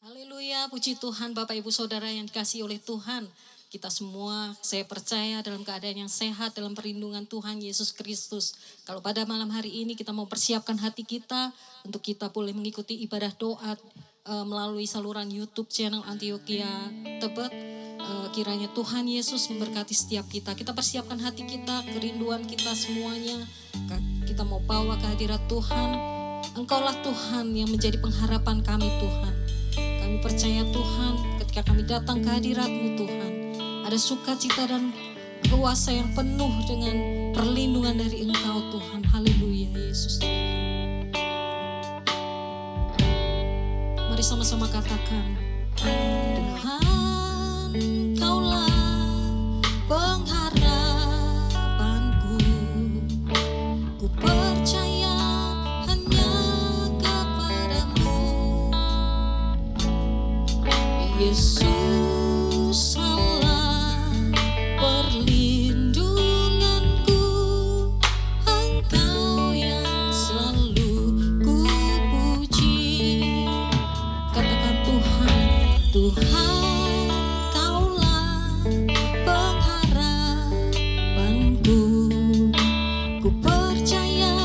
Haleluya, puji Tuhan Bapak Ibu Saudara yang dikasihi oleh Tuhan. Kita semua, saya percaya dalam keadaan yang sehat, dalam perlindungan Tuhan Yesus Kristus. Kalau pada malam hari ini kita mau persiapkan hati kita untuk kita boleh mengikuti ibadah doa melalui saluran YouTube channel Antioquia Tebet. Kiranya Tuhan Yesus memberkati setiap kita. Kita persiapkan hati kita, kerinduan kita semuanya. Kita mau bawa kehadirat Tuhan. Engkaulah Tuhan yang menjadi pengharapan kami Tuhan. Kami percaya Tuhan ketika kami datang ke hadirat-Mu Tuhan. Ada sukacita dan kuasa yang penuh dengan perlindungan dari Engkau Tuhan. Haleluya Yesus. Mari sama-sama katakan. Tuhan Engkaulah pengharapanku. Ku percaya hanya kepadamu. Yesus Allah perlindunganku, Engkau yang selalu ku puji. Katakan Tuhan Kaulah pengharapanku. Ku percaya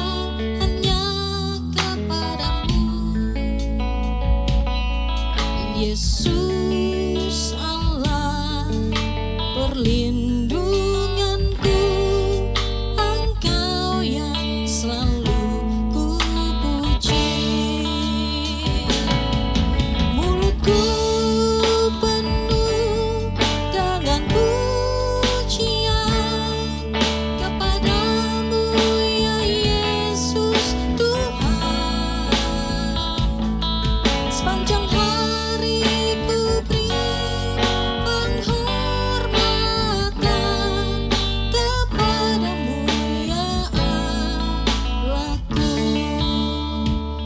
hanya kepadamu. Yesus Allah perlindunganku, Engkau yang selalu ku puji. Mulutku penuh dengan pujian kepadamu ya Yesus Tuhan. Sepanjang hari ku beri penghormatan kepadamu ya Allahku.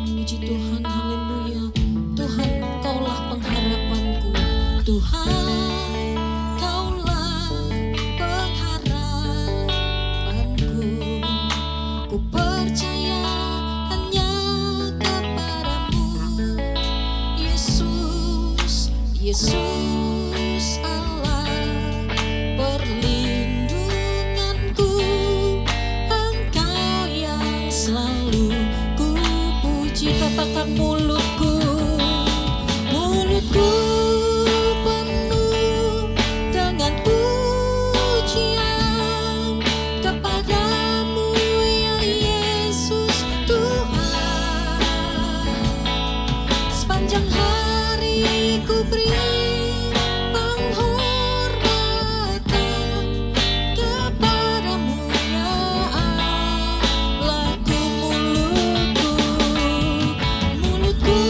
Puji Tuhan, haleluya. Tuhan, Engkaulah pengharapanku. Tuhan, Kaulah pengharapanku. Ku percaya hanya kepadamu. Yesus Allah perlindunganku, Engkau yang selalu ku puji. Katakan mulutku penuh dengan pujian kepadamu ya Yesus Tuhan. Sepanjang hari ku beri penghormatan kepadamu ya Allahku. Mulutku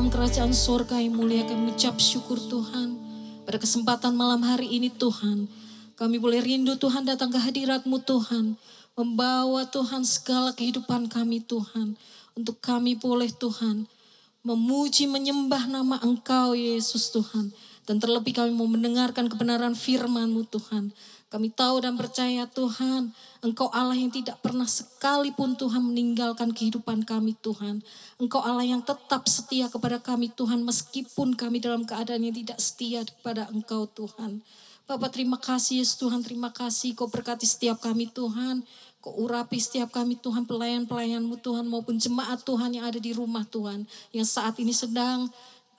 dalam kerajaan sorga yang mulia. Kami mengucap syukur Tuhan. Pada kesempatan malam hari ini Tuhan, kami boleh rindu Tuhan datang ke hadirat-Mu Tuhan. Membawa Tuhan segala kehidupan kami Tuhan. Untuk kami boleh Tuhan memuji menyembah nama Engkau Yesus Tuhan. Dan terlebih kami mau mendengarkan kebenaran firman-Mu Tuhan. Kami tahu dan percaya Tuhan, Engkau Allah yang tidak pernah sekalipun Tuhan meninggalkan kehidupan kami Tuhan. Engkau Allah yang tetap setia kepada kami Tuhan, meskipun kami dalam keadaan yang tidak setia kepada Engkau Tuhan. Bapak terima kasih Yesus Tuhan, terima kasih Kau berkati setiap kami Tuhan. Kau urapi setiap kami Tuhan, pelayan-pelayan-Mu Tuhan maupun jemaat Tuhan yang ada di rumah Tuhan. Yang saat ini sedang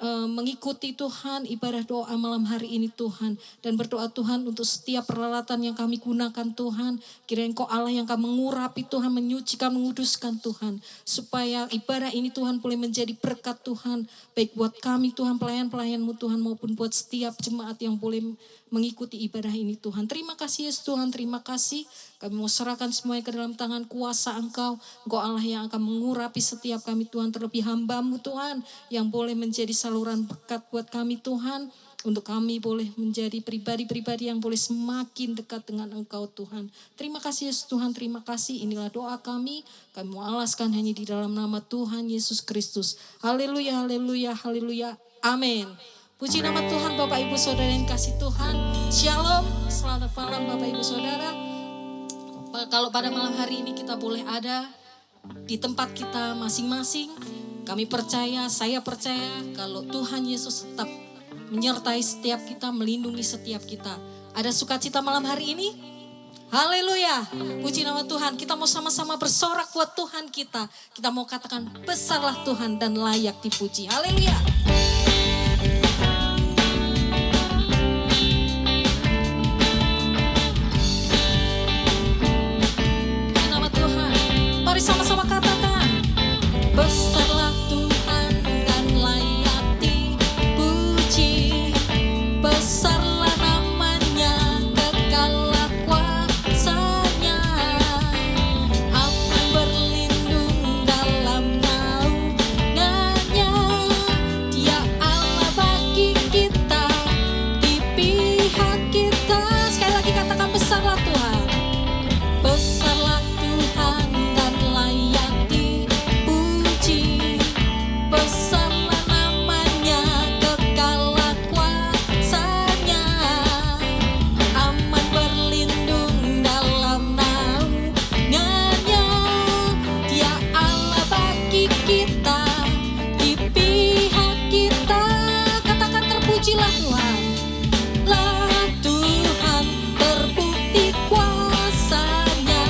mengikuti Tuhan ibadah doa malam hari ini Tuhan. Dan berdoa Tuhan untuk setiap peralatan yang kami gunakan Tuhan. Kiranya Engkau Allah yang akan mengurapi Tuhan, menyucikan, menguduskan Tuhan. Supaya ibadah ini Tuhan boleh menjadi berkat Tuhan. Baik buat kami Tuhan, pelayan-pelayan-Mu Tuhan maupun buat setiap jemaat yang boleh mengikuti ibadah ini Tuhan. Terima kasih Yesus Tuhan, terima kasih. Kami mau serahkan semuanya ke dalam tangan kuasa Engkau. Engkau Allah yang akan mengurapi setiap kami Tuhan. Terlebih hamba-Mu Tuhan yang boleh menjadi saluran berkat buat kami Tuhan. Untuk kami boleh menjadi pribadi-pribadi yang boleh semakin dekat dengan Engkau Tuhan. Terima kasih Yesus Tuhan, terima kasih. Inilah doa kami. Kami mau alaskan hanya di dalam nama Tuhan Yesus Kristus. Haleluya, haleluya, haleluya. Amin. Puji nama Tuhan Bapak Ibu Saudara yang kasih Tuhan. Shalom, selamat malam Bapak Ibu Saudara. Kalau pada malam hari ini kita boleh ada di tempat kita masing-masing. Kami percaya, saya percaya kalau Tuhan Yesus tetap menyertai setiap kita, melindungi setiap kita. Ada sukacita malam hari ini? Haleluya, puji nama Tuhan. Kita mau sama-sama bersorak buat Tuhan kita. Kita mau katakan besarlah Tuhan dan layak dipuji. Haleluya. Sama-sama katakan, besarlah Tuhan dan layak dipuji, besarlah namanya, kekallah kuasanya, aman berlindung dalam naungannya, Dia Allah bagi kita, di pihak kita. Sekali lagi katakan besarlah Tuhan, besarlah Tuhan dan layak dipuji, besarlah namanya, kekallah kuasanya, aman berlindung dalam naungannya, Dia Allah bagi kita, di pihak kita. Katakan terpujilah Tuhan. Lah Tuhan terbukti kuasanya,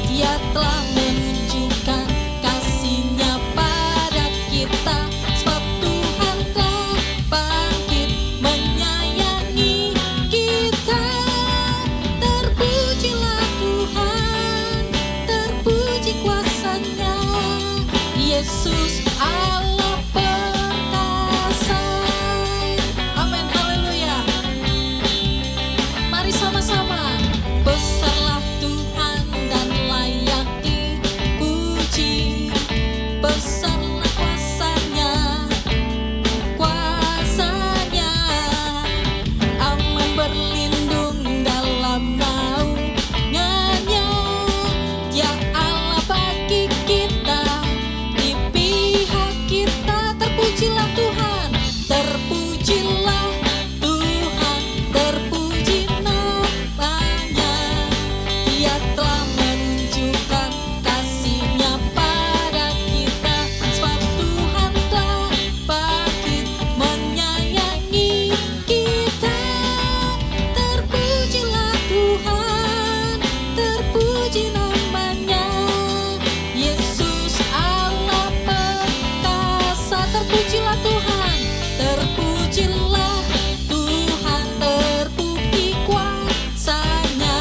Dia telah menunjukkan kasih-Nya pada kita. Sebab Tuhan telah bangkit menyayangi kita. Terpujilah Tuhan, terpuji kuasa-Nya, Yesus Allah perkasa. Amin, haleluya. Mari sama-sama. Besarlah Tuhan dan layak dipuji, besarlah kuasa-Nya, kuasa-Nya, aman berlindung dalam naungannya, Dia Allah bagi kita, di pihak kita. Terpujilah Tuhan, terpujilah Tuhan, terpuji namanya, Dia telah menunjukkan kasih-Nya pada kita. Sebab Tuhan telah bangkit menyayangi kita. Terpujilah Tuhan, terpuji namanya, Yesus Allah perkasa. Terpujilah Tuhan, terpujilah Tuhan, terbukti kuasa-Nya,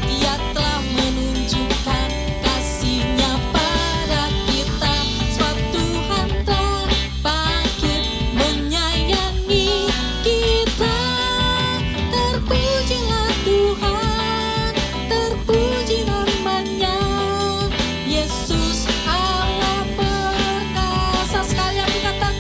Dia telah menunjukkan kasih-Nya pada kita. Sebab Tuhan telah bangkit menyayangi kita. Terpujilah Tuhan, terpuji namanya, Yesus Allah perkasa. Sekali lagi katakan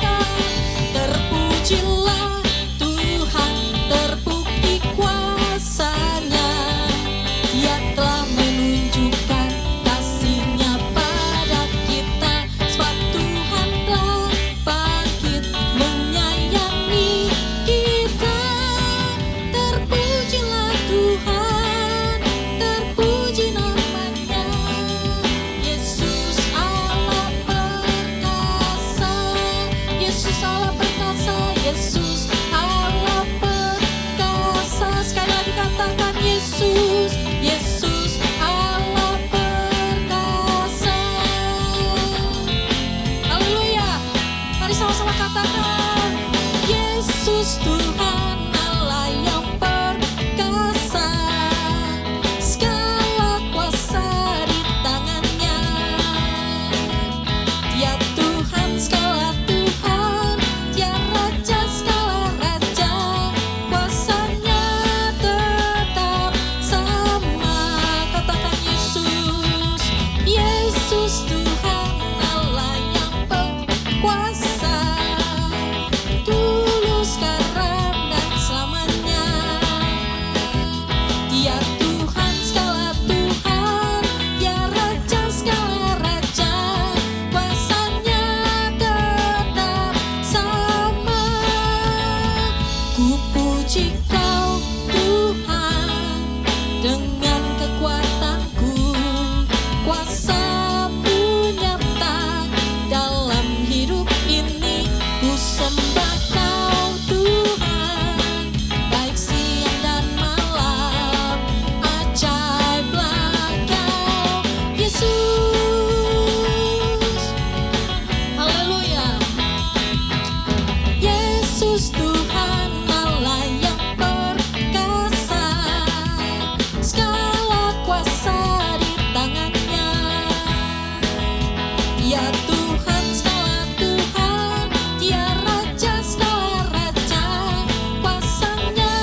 Yesus Allah perkasa, Yesus Allah perkasa. Sekali lagi katakan Yesus, Yesus Allah perkasa. Haleluya. Mari sama-sama katakan Yesus Tuhan Allah yang perkasa. Segala kuasa di tangannya. Dia Tuhan segala Tuhan, Dia Raja segala Raja. Kuasanya tetap sama. Katakan Yesus, Yesus Tuhan Allah yang berkuasa. Dulu, sekarang, dan selamanya. Dia Tuhan segala Tuhan, Dia Raja segala Raja. Kuasanya tetap sama. Ku puji Kau Tuhan dengan kekuatanku. Kuasa-Mu nyata dalam hidup ini. Ku sembah Kau Tuhan, baik siang dan malam. Ajaiblah Kau Yesus. Haleluya. Yesus Tuhan Allah yang perkasa. Segala kuasa di tangannya. Dia Tuhan segala Tuhan, Dia Raja segala Raja. Kuasanya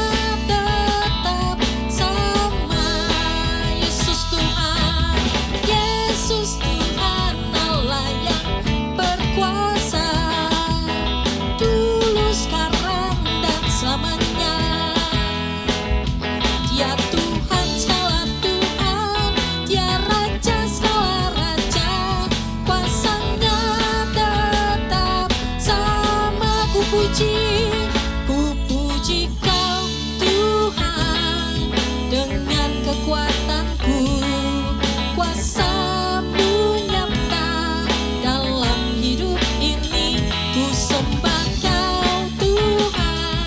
tetap sama. Yesus Tuhan, Yesus Tuhan Allah yang berkuasa. Dulu, sekarang, dan selamanya. Dia Tuhan segala Tuhan, Dia Raja segala Raja. Kuasanya tetap sama. Ku puji Kau Tuhan dengan kekuatanku. Kuasa-Mu nyata dalam hidup ini. Ku sembah Kau Tuhan,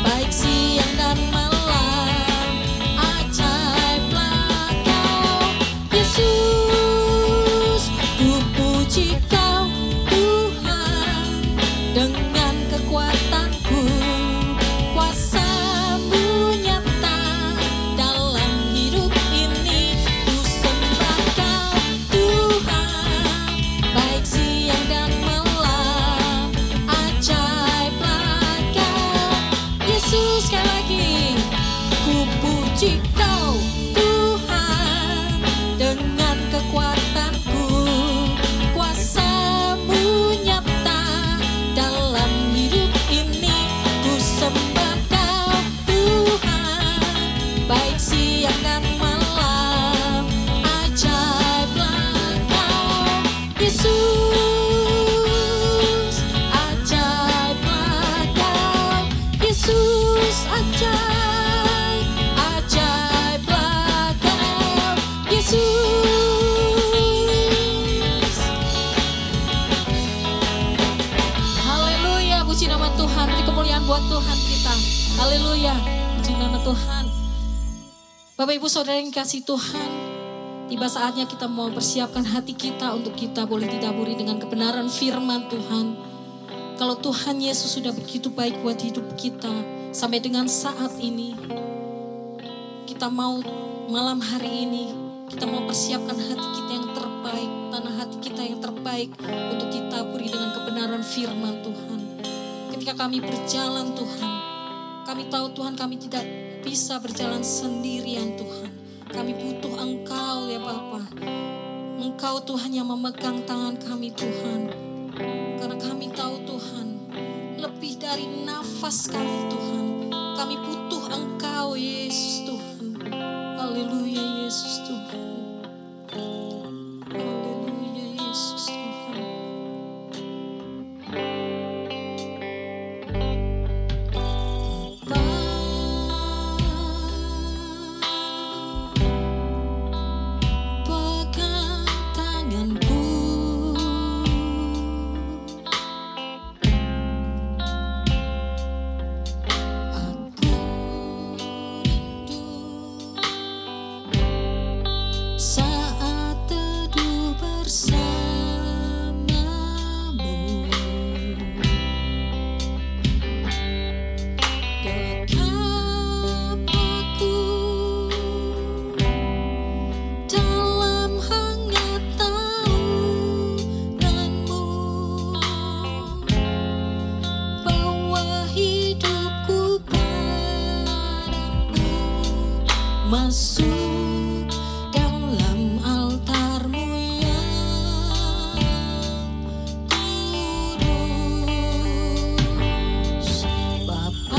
baik siang dan malam. Ajaiblah Kau Yesus. Ku puji Kau Tuhan dengan kekuatanku. Kuasa-Mu nyata dalam hidup ini. Ku sembah Kau Tuhan, baik siang dan malam. Ajaiblah Kau Yesus. Sekali lagi, ku puji Kau Tuhan dengan kekuatanku. Kuasa-Mu nyata dalam hidup ini. Ku sembah Kau Tuhan, baik siang dan malam. Ajaiblah Kau Yesus. Ajaiblah Kau Yesus. Ajaiblah Kau Yesus. Haleluya, puji nama Tuhan. Beri kemuliaan buat Tuhan kita. Haleluya, puji nama Tuhan. Bapak Ibu Saudara yang kasih Tuhan, tiba saatnya kita mau persiapkan hati kita untuk kita boleh didaburi dengan kebenaran firman Tuhan. Kalau Tuhan Yesus sudah begitu baik buat hidup kita sampai dengan saat ini, kita mau malam hari ini, kita mau persiapkan hati kita yang terbaik, tanah hati kita yang terbaik untuk ditaburi dengan kebenaran firman Tuhan. Ketika kami berjalan Tuhan, kami tahu Tuhan kami tidak bisa berjalan sendirian Tuhan. Kami butuh Engkau ya Bapa. Engkau Tuhan yang memegang tangan kami Tuhan. Karena kami tahu Tuhan, lebih dari nafas kami Tuhan, kami butuh Engkau Yesus Tuhan. Haleluya Yesus Tuhan. Haleluya Yesus Tuhan. Pegang tanganku, masuk dalam altar-Mu yang kudus. Bapa,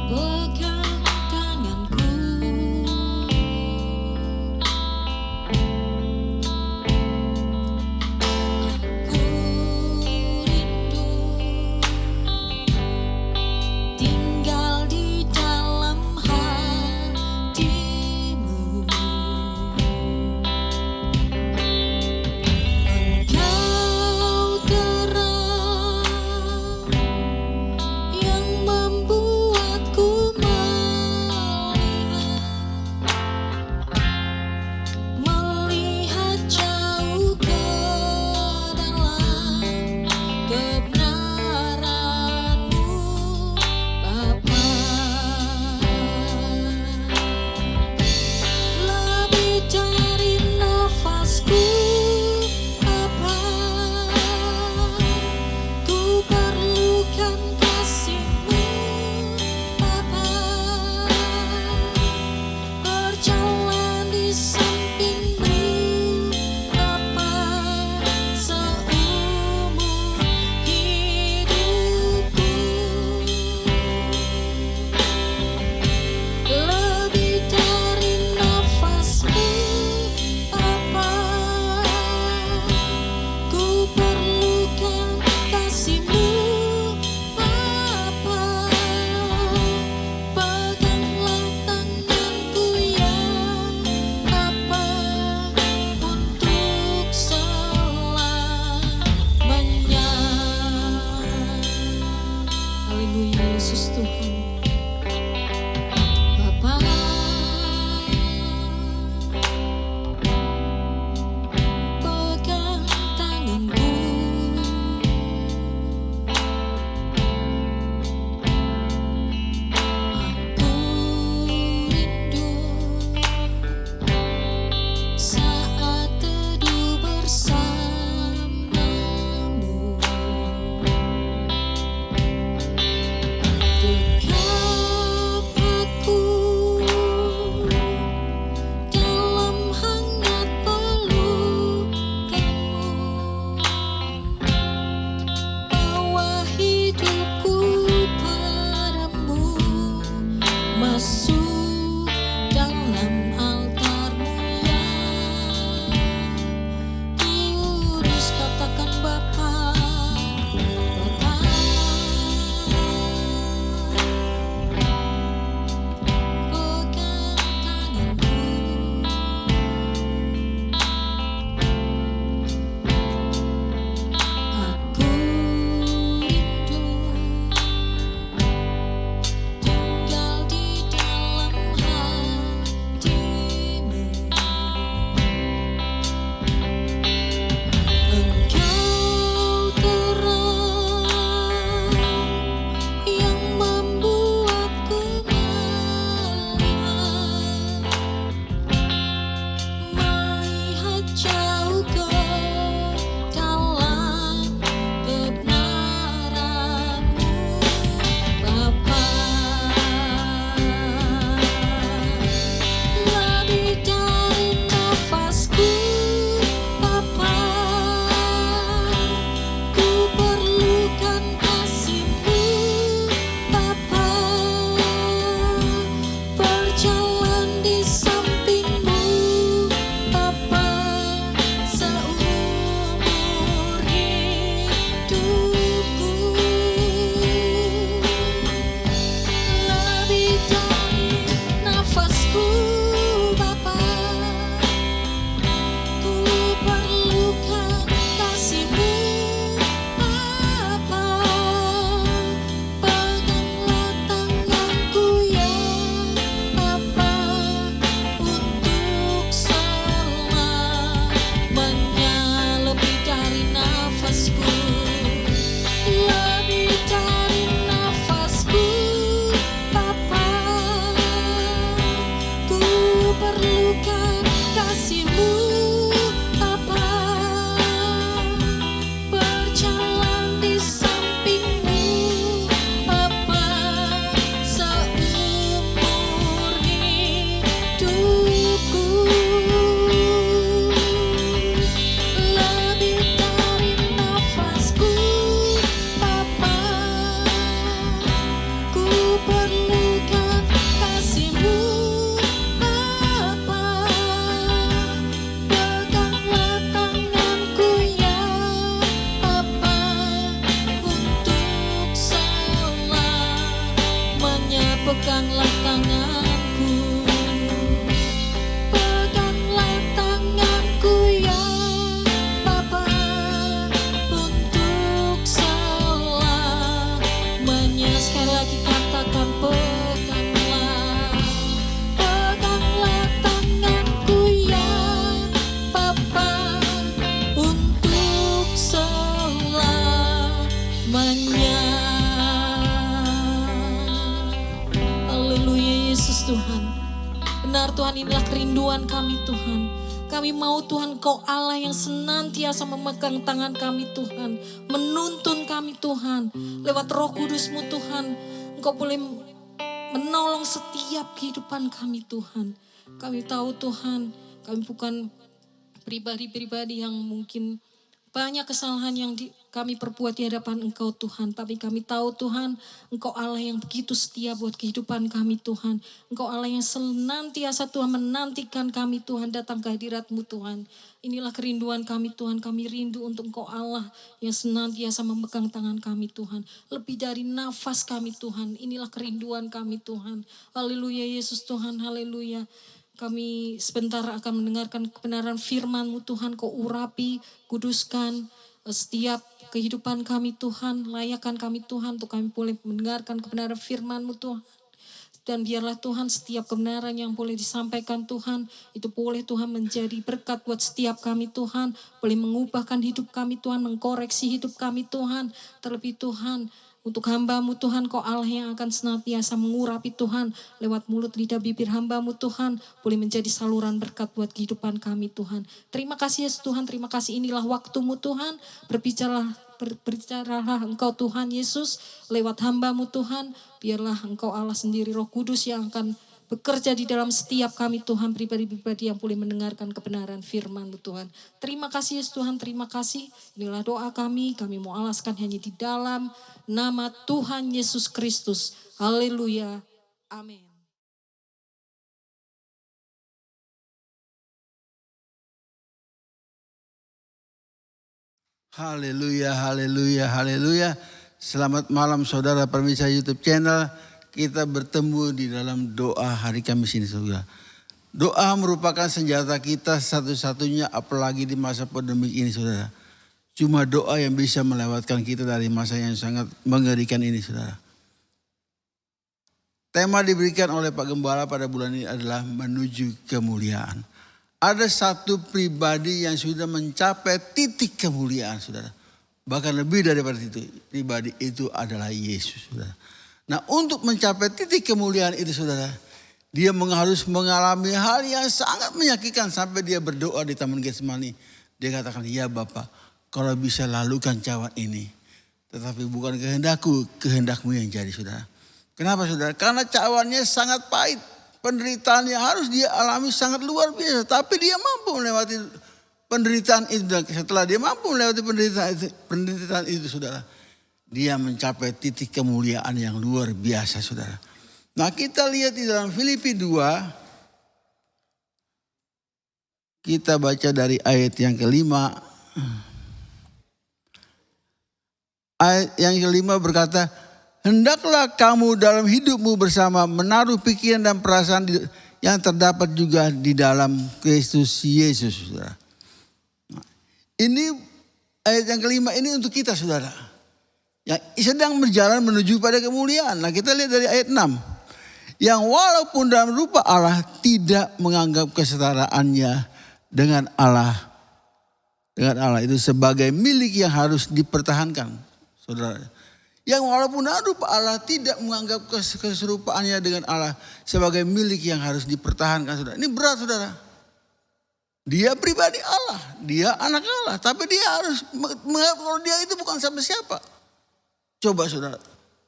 pegang tanganku, aku rindu tinggal di dalam hati-Mu. Engkau terang yang membuatku melihat jauh ke dalam kebenaran-Mu, Bapa. Lebih dari nafasku, Bapa, ku perlukan kasih-Mu, Bapa. Berjalan di samping-Mu, Bapa, seumur hidupku. Lebih dari nafasku, Bapa, ku perlukan kasih-Mu, Bapa. Peganglah tanganku ya, Bapa, untuk selamanya. Haleluya, Yesus Tuhan. Bapa, pegang tanganku, aku rindu saat teduh bersama-Mu. Dekap aku dalam hangat pelukan-Mu, bawa hidupku padamu, masuk dalam altar-Mu yang benar Tuhan, inilah kerinduan kami Tuhan. Kami mau Tuhan Engkau Allah yang senantiasa memegang tangan kami Tuhan. Menuntun kami Tuhan. Lewat Roh Kudus-Mu Tuhan. Engkau boleh menolong setiap kehidupan kami Tuhan. Kami tahu Tuhan, kami bukan pribadi-pribadi yang mungkin banyak kesalahan yang kami perbuat di hadapan Engkau Tuhan. Tapi kami tahu Tuhan, Engkau Allah yang begitu setia buat kehidupan kami Tuhan. Engkau Allah yang senantiasa Tuhan menantikan kami Tuhan datang ke hadirat-Mu Tuhan. Inilah kerinduan kami Tuhan. Kami rindu untuk Engkau Allah yang senantiasa memegang tangan kami Tuhan. Lebih dari nafas kami Tuhan. Inilah kerinduan kami Tuhan. Haleluya Yesus Tuhan, haleluya. Kami sebentar akan mendengarkan kebenaran firman-Mu Tuhan. Kau urapi, kuduskan setiap kehidupan kami Tuhan. Layakkan kami Tuhan untuk kami boleh mendengarkan kebenaran firman-Mu Tuhan. Dan biarlah Tuhan setiap kebenaran yang boleh disampaikan Tuhan. Itu boleh Tuhan menjadi berkat buat setiap kami Tuhan. Boleh mengubahkan hidup kami Tuhan. Mengkoreksi hidup kami Tuhan. Terlebih Tuhan, untuk hamba-Mu Tuhan, Kau Allah yang akan senantiasa mengurapi Tuhan. Lewat mulut lidah bibir hamba-Mu Tuhan. Boleh menjadi saluran berkat buat kehidupan kami Tuhan. Terima kasih Yesus Tuhan, terima kasih, inilah waktu-Mu Tuhan. Berbicaralah Engkau Tuhan Yesus lewat hamba-Mu Tuhan. Biarlah Engkau Allah sendiri Roh Kudus yang akan bekerja di dalam setiap kami Tuhan, pribadi-pribadi yang boleh mendengarkan kebenaran firman-Mu Tuhan. Terima kasih Yesus Tuhan, terima kasih. Inilah doa kami mau alaskan hanya di dalam nama Tuhan Yesus Kristus. Haleluya. Amin. Haleluya, haleluya, haleluya. Selamat malam saudara pemirsa YouTube channel. Kita bertemu di dalam doa hari Kamis ini saudara. Doa merupakan senjata kita satu-satunya apalagi di masa pandemi ini saudara. Cuma doa yang bisa melewatkan kita dari masa yang sangat mengerikan ini saudara. Tema diberikan oleh Pak Gembala pada bulan ini adalah menuju kemuliaan. Ada satu pribadi yang sudah mencapai titik kemuliaan saudara. Bahkan lebih daripada itu, pribadi itu adalah Yesus saudara. Nah untuk mencapai titik kemuliaan itu saudara, dia harus mengalami hal yang sangat menyakitkan sampai dia berdoa di Taman Getsemani. Dia katakan, ya Bapa, kalau bisa lalukan cawan ini. Tetapi bukan kehendakku, kehendakmu yang jadi saudara. Kenapa saudara? Karena cawannya sangat pahit. Penderitaan yang harus dia alami sangat luar biasa. Tapi dia mampu melewati penderitaan itu. Dan setelah dia mampu melewati penderitaan itu saudara, dia mencapai titik kemuliaan yang luar biasa saudara. Nah kita lihat di dalam Filipi 2. Kita baca dari ayat yang kelima. Ayat yang kelima berkata, hendaklah kamu dalam hidupmu bersama menaruh pikiran dan perasaan yang terdapat juga di dalam Kristus Yesus saudara. Nah, ini ayat yang kelima ini untuk kita saudara. Yang sedang berjalan menuju pada kemuliaan. Nah kita lihat dari ayat 6. Yang walaupun dalam rupa Allah tidak menganggap kesetaraannya dengan Allah. Dengan Allah itu sebagai milik yang harus dipertahankan. Saudara. Yang walaupun dalam rupa Allah tidak menganggap keserupaannya dengan Allah sebagai milik yang harus dipertahankan. Saudara. Ini berat saudara. Dia pribadi Allah. Dia anak Allah. Tapi dia harus menganggap kalau dia itu bukan siapa-siapa. Coba saudara,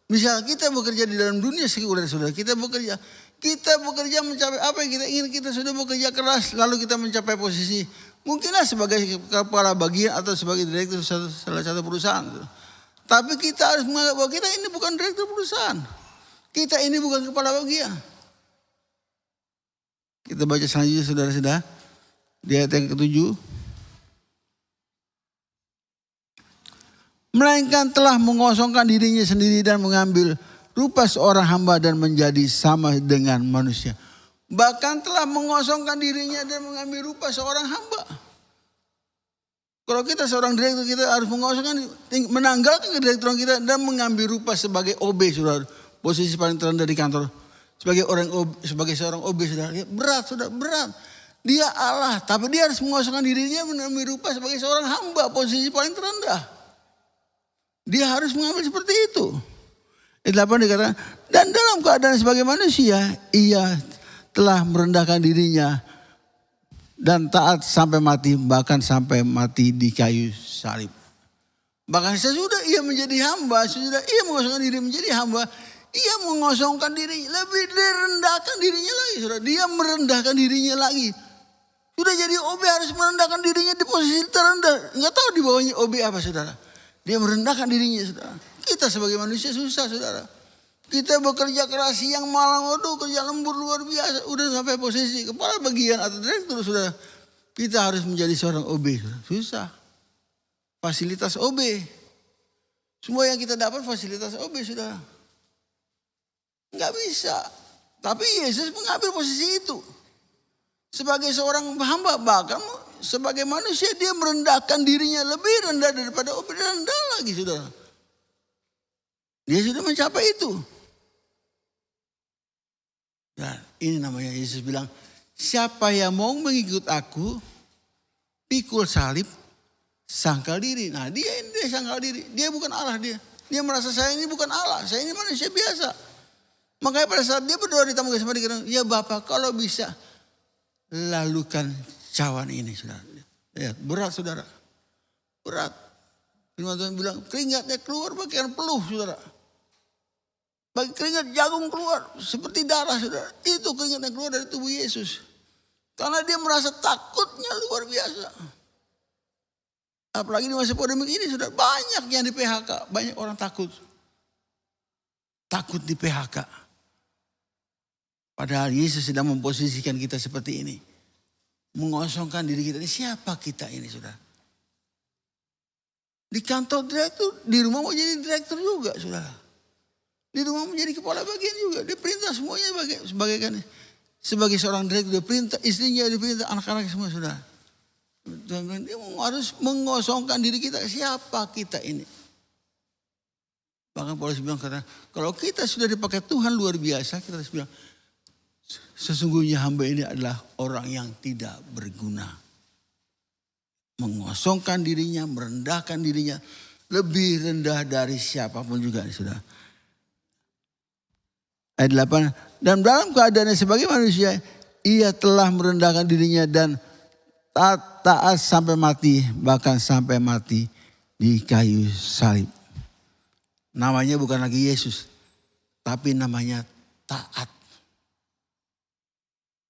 misal kita bekerja di dalam dunia sekuler saudara, kita bekerja mencapai apa yang kita ingin, kita sudah bekerja keras, lalu kita mencapai posisi, mungkinlah sebagai kepala bagian atau sebagai direktur salah satu perusahaan. Tapi kita harus menganggap bahwa kita ini bukan direktur perusahaan, kita ini bukan kepala bagian. Kita baca selanjutnya saudara-saudara, di ayat yang ke-7. Melainkan telah mengosongkan dirinya sendiri dan mengambil rupa seorang hamba dan menjadi sama dengan manusia. Bahkan telah mengosongkan dirinya dan mengambil rupa seorang hamba. Kalau kita seorang direktur, kita harus mengosongkan, menanggalkan kedirekturan kita dan mengambil rupa sebagai OB saudara. Posisi paling terendah di kantor. Sebagai seorang OB saudara. Berat saudara, berat. Dia Allah, tapi dia harus mengosongkan dirinya mengambil rupa sebagai seorang hamba. Posisi paling terendah. Dia harus mengambil seperti itu. Ayat 8 dikatakan, dan dalam keadaan sebagai manusia, ia telah merendahkan dirinya dan taat sampai mati, bahkan sampai mati di kayu salib. Bahkan sesudah ia menjadi hamba, sesudah ia mengosongkan diri menjadi hamba, ia mengosongkan diri, lebih direndahkan dirinya lagi. Saudara. Dia merendahkan dirinya lagi. Sudah jadi OB harus merendahkan dirinya di posisi terendah. Enggak tahu di bawahnya OB apa saudara. Dia merendahkan dirinya saudara. Kita sebagai manusia susah saudara. Kita bekerja keras siang malam, waduh kerja lembur luar biasa. Udah sampai posisi kepala bagian atau direktur saudara. Kita harus menjadi seorang OB saudara. Susah. Fasilitas OB. Semua yang kita dapat fasilitas OB saudara. Enggak bisa. Tapi Yesus mengambil posisi itu. Sebagai seorang hamba, bahkan sebagai manusia dia merendahkan dirinya lebih rendah daripada OB, rendah lagi saudara. Dia sudah mencapai itu. Dan ini namanya Yesus bilang, siapa yang mau mengikut aku, pikul salib, sangkal diri. Nah dia sangkal diri, dia bukan Allah dia. Dia merasa saya ini bukan Allah, saya ini manusia biasa. Makanya pada saat dia berdoa di taman Getsemani, dia bilang, ya Bapak kalau bisa lalukan cawan ini saudara. Lihat berat saudara, berat. Firman Tuhan bilang keringatnya keluar bagian peluh saudara. Bagi keringat jagung keluar seperti darah saudara. Itu keringat yang keluar dari tubuh Yesus. Karena dia merasa takutnya luar biasa. Apalagi di masa pandemi ini saudara. Banyak yang di PHK. Banyak orang takut. Takut di PHK. Padahal Yesus sedang memposisikan kita seperti ini. Mengosongkan diri kita. Ini siapa kita ini saudara. Di kantor direktur. Di rumah mau jadi direktur juga saudara. Di rumah menjadi kepala bagian juga. Dia perintah semuanya sebagai seorang direktur. Dia perintah istrinya, dia perintah anak-anak semua sudah. Dia harus mengosongkan diri kita. Siapa kita ini? Bahkan Paulus bilang kata, kalau kita sudah dipakai Tuhan luar biasa, kita harus bilang, sesungguhnya hamba ini adalah orang yang tidak berguna. Mengosongkan dirinya, merendahkan dirinya. Lebih rendah dari siapapun juga sudah. Ayat 8, dan dalam keadaannya sebagai manusia, ia telah merendahkan dirinya dan taat sampai mati, bahkan sampai mati di kayu salib. Namanya bukan lagi Yesus, tapi namanya taat.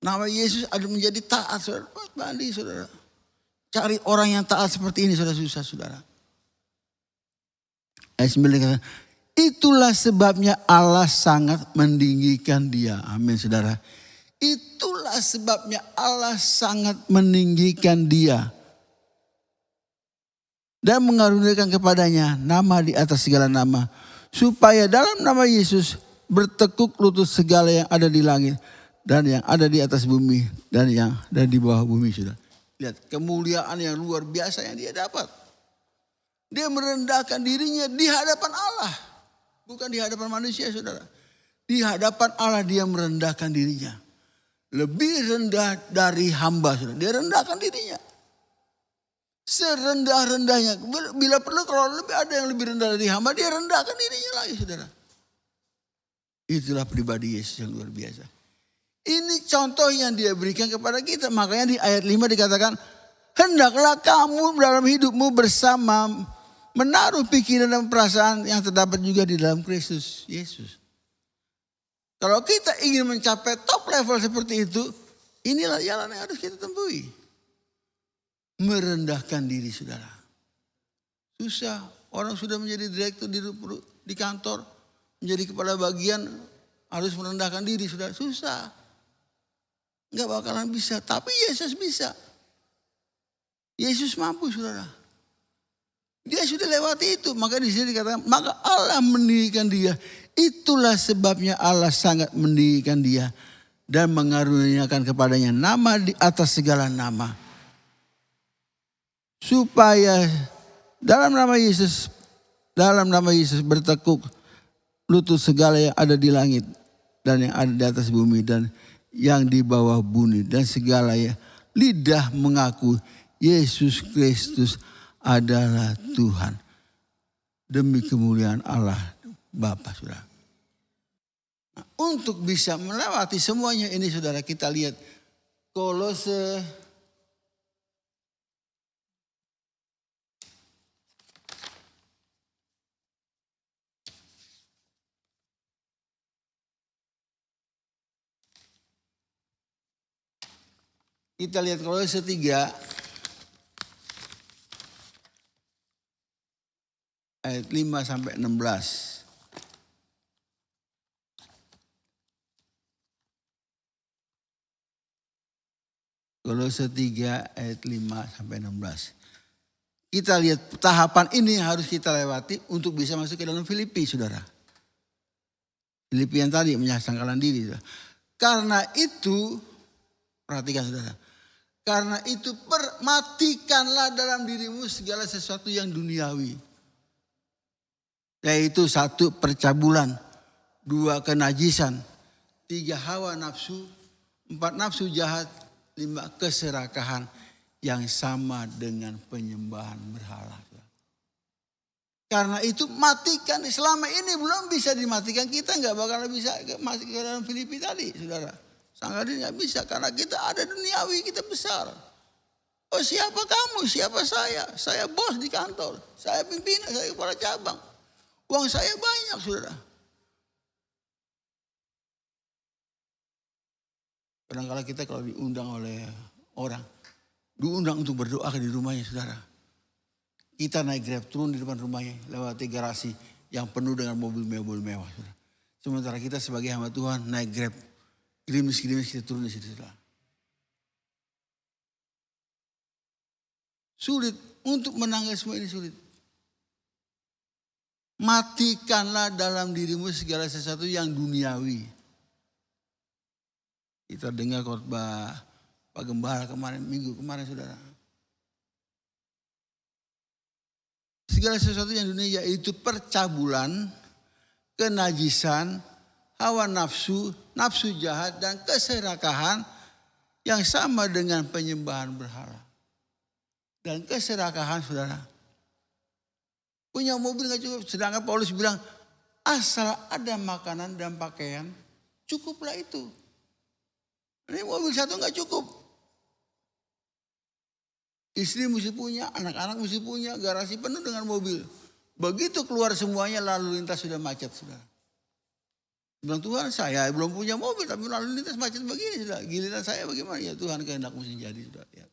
Nama Yesus ada menjadi taat, saudara. Bandi, saudara. Cari orang yang taat seperti ini, saudara, susah, saudara. Ayat 9 kata, itulah sebabnya Allah sangat meninggikan dia. Amin saudara. Itulah sebabnya Allah sangat meninggikan dia. Dan mengaruniakan kepadanya nama di atas segala nama. Supaya dalam nama Yesus bertekuk lutut segala yang ada di langit. Dan yang ada di atas bumi. Dan yang ada di bawah bumi saudara. Lihat kemuliaan yang luar biasa yang dia dapat. Dia merendahkan dirinya di hadapan Allah. Bukan di hadapan manusia saudara. Di hadapan Allah dia merendahkan dirinya. Lebih rendah dari hamba saudara. Dia rendahkan dirinya. Serendah-rendahnya. Bila perlu kalau lebih ada yang lebih rendah dari hamba. Dia rendahkan dirinya lagi saudara. Itulah pribadi Yesus yang luar biasa. Ini contoh yang dia berikan kepada kita. Makanya di ayat 5 dikatakan. Hendaklah kamu dalam hidupmu bersama menaruh pikiran dan perasaan yang terdapat juga di dalam Kristus Yesus. Kalau kita ingin mencapai top level seperti itu, inilah jalan yang harus kita temui. Merendahkan diri saudara. Susah. Orang sudah menjadi direktur di kantor, menjadi kepala bagian, harus merendahkan diri saudara. Susah. Enggak bakalan bisa, tapi Yesus bisa. Yesus mampu saudara. Dia sudah lewati itu. Maka di sini dikatakan, maka Allah meninggikan dia. Itulah sebabnya Allah sangat meninggikan dia. Dan mengaruniakan kepadanya nama di atas segala nama. Supaya dalam nama Yesus bertekuk lutut segala yang ada di langit. Dan yang ada di atas bumi. Dan yang di bawah bumi. Dan segala ya, lidah mengaku Yesus Kristus adalah Tuhan. Demi kemuliaan Allah Bapa saudara. Nah, untuk bisa melewati semuanya ini saudara, kita lihat Kolose kita lihat Kolose 3 ayat 5 sampai 16. Kolose 3 ayat 5 sampai 16. Kita lihat tahapan ini harus kita lewati untuk bisa masuk ke dalam Filipi, saudara. Filipi yang tadi menyangkalkan diri. Saudara. Karena itu, perhatikan saudara. Karena itu matikanlah dalam dirimu segala sesuatu yang duniawi. Yaitu 1, percabulan, 2, kenajisan, 3, hawa nafsu, 4, nafsu jahat, 5, keserakahan yang sama dengan penyembahan berhala. Karena itu matikan, selama ini belum bisa dimatikan, kita nggak bakal bisa masuk ke dalam Filipi tadi, saudara. Sangat nggak bisa karena kita ada duniawi, kita besar. Oh siapa kamu, siapa saya? Saya bos di kantor, saya pimpinan, saya kepala cabang. Uang saya banyak, saudara. Kadang-kadang kita kalau diundang oleh orang, diundang untuk berdoa di rumahnya, saudara. Kita naik Grab turun di depan rumahnya, lewati garasi yang penuh dengan mobil-mobil mewah, saudara. Sementara kita sebagai hamba Tuhan naik Grab, gerimis-gerimis kita turun di situ, saudara. Sulit untuk menangani semua ini, sulit. Matikanlah dalam dirimu segala sesuatu yang duniawi. Kita dengar khotbah Pak Gembala kemarin, minggu kemarin, saudara. Segala sesuatu yang dunia yaitu percabulan, kenajisan, hawa nafsu, nafsu jahat, dan keserakahan yang sama dengan penyembahan berhala. Dan keserakahan, saudara. Punya mobil gak cukup. Sedangkan Paulus bilang, asal ada makanan dan pakaian, cukuplah itu. Ini mobil satu gak cukup. Istri mesti punya, anak-anak mesti punya, garasi penuh dengan mobil. Begitu keluar semuanya, lalu lintas sudah macet, saudara. Bilang, Tuhan saya belum punya mobil, tapi lalu lintas macet begini, saudara. Giliran saya bagaimana? Ya Tuhan kehendak mesti jadi, saudara. Ya.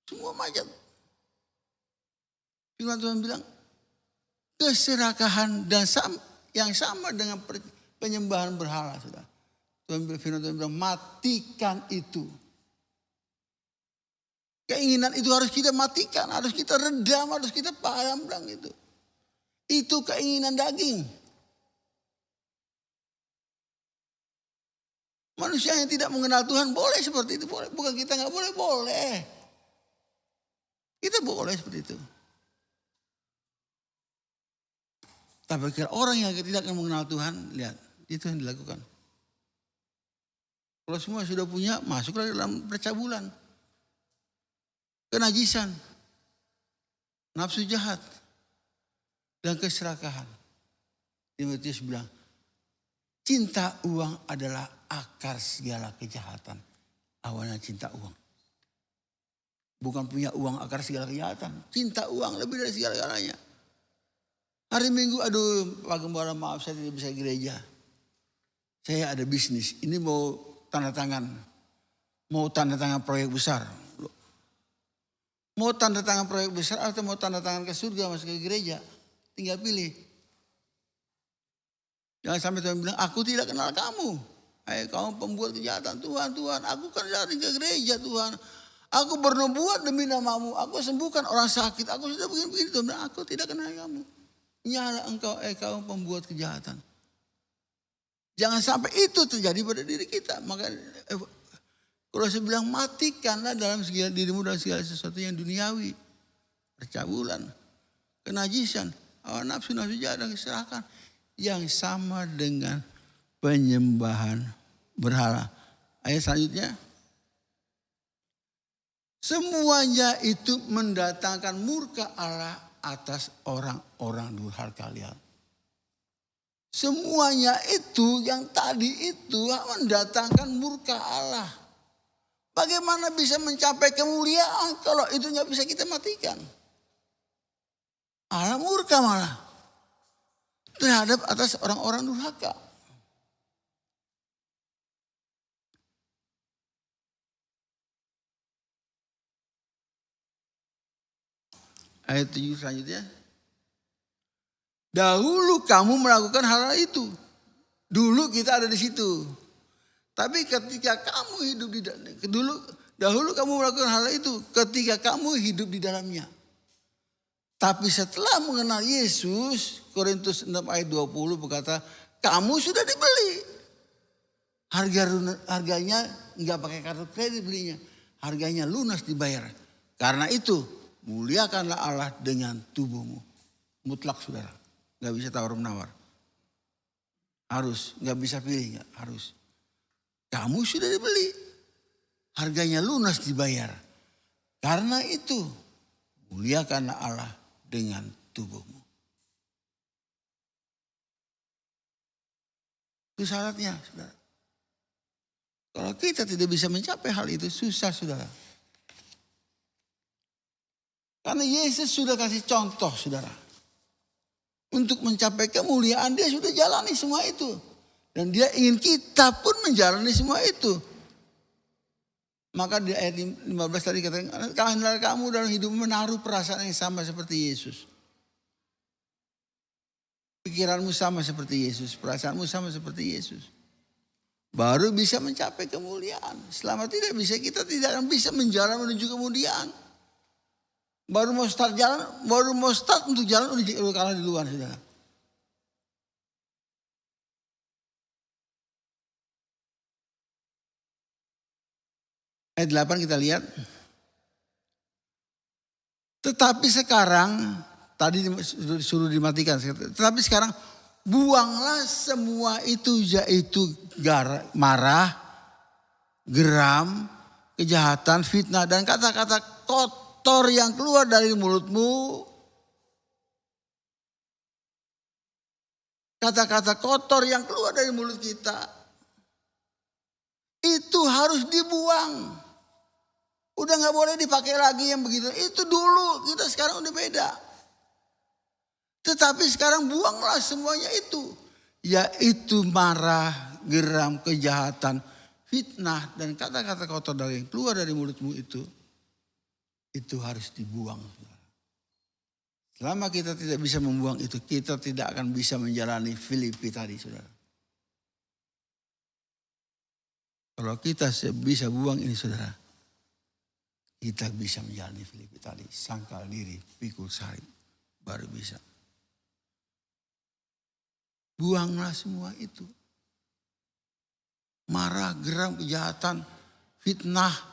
Semua macet. Firman Tuhan bilang, keserakahan dan yang sama dengan penyembahan berhala, saudara. Firman Tuhan bilang, matikan itu. Keinginan itu harus kita matikan, harus kita redam, harus kita padam, bilang itu. Itu keinginan daging. Manusia yang tidak mengenal Tuhan boleh seperti itu, boleh. Bukan kita nggak boleh, boleh. Kita boleh seperti itu. Tapi kalau orang yang tidak mengenal Tuhan, lihat, itu yang dilakukan. Kalau semua sudah punya, masuklah dalam percabulan. Kenajisan, nafsu jahat, dan keserakahan. Timotius bilang, cinta uang adalah akar segala kejahatan. Awalnya cinta uang. Bukan punya uang akar segala kejahatan. Cinta uang lebih dari segala-galanya. Hari Minggu, aduh Pak Gembala maaf saya tidak bisa gereja. Saya ada bisnis, ini mau tanda tangan. Mau tanda tangan proyek besar. Mau tanda tangan proyek besar atau mau tanda tangan ke surga masuk ke gereja. Tinggal pilih. Jangan sampai Tuhan bilang, aku tidak kenal kamu. Hai kamu pembuat kejahatan. Tuhan, aku kan datang ke gereja Tuhan. Aku bernubuat demi namamu. Aku sembuhkan orang sakit. Aku sudah begini-begini. Tuhan bilang, aku tidak kenal kamu. Nyala engkau, kamu pembuat kejahatan. Jangan sampai itu terjadi pada diri kita. Maka kalau saya bilang matikanlah dalam segala dirimu dan segala sesuatu yang duniawi. Percabulan, kenajisan, hawa nafsu jahat dan keserakahan. Yang sama dengan penyembahan berhala. Ayat selanjutnya. Semuanya itu mendatangkan murka Allah atas orang-orang durhaka kalian. Semuanya itu yang tadi itu mendatangkan murka Allah. Bagaimana bisa mencapai kemuliaan kalau itu nggak bisa kita matikan? Allah murka malah terhadap atas orang-orang durhaka. Ayat 7 selanjutnya. Dahulu kamu melakukan hal itu. Dulu kita ada di situ. Tapi ketika kamu hidup dahulu kamu melakukan hal itu ketika kamu hidup di dalamnya. Tapi setelah mengenal Yesus, Korintus 6 ayat 20 berkata, kamu sudah dibeli. Harganya nggak pakai kartu kredit belinya. Harganya lunas dibayar. Karena itu muliakanlah Allah dengan tubuhmu. Mutlak saudara. Nggak bisa tawar menawar. Harus, nggak bisa pilih, nggak harus. Kamu sudah dibeli. Harganya lunas dibayar. Karena itu muliakanlah Allah dengan tubuhmu. Itu syaratnya saudara. Kalau kita tidak bisa mencapai hal itu susah saudara. Karena Yesus sudah kasih contoh saudara. Untuk mencapai kemuliaan dia sudah jalani semua itu. Dan dia ingin kita pun menjalani semua itu. Maka di ayat 15 tadi katakan, kamu dalam hidup menaruh perasaan yang sama seperti Yesus. Pikiranmu sama seperti Yesus, perasaanmu sama seperti Yesus. Baru bisa mencapai kemuliaan. Selama tidak bisa, kita tidak akan bisa menjalan menuju kemuliaan. Baru mau start untuk jalan udah kalah duluan saudara. Ayat 8 kita lihat. Tetapi sekarang, tadi suruh dimatikan. Tetapi sekarang buanglah semua itu, yaitu marah, geram, kejahatan, fitnah, dan kata-kata kotor yang keluar dari mulutmu. Kata-kata kotor yang keluar dari mulut kita. Itu harus dibuang. Udah gak boleh dipakai lagi yang begitu. Itu dulu, kita sekarang udah beda. Tetapi sekarang buanglah semuanya itu. Yaitu marah, geram, kejahatan, fitnah, dan kata-kata kotor dari yang keluar dari mulutmu itu. Itu harus dibuang. Selama kita tidak bisa membuang itu, kita tidak akan bisa menjalani Filipi tadi saudara. Kalau kita bisa buang ini saudara, kita bisa menjalani Filipi tadi. Sangkal diri, pikul salib, baru bisa. Buanglah semua itu. Marah, geram, kejahatan, fitnah.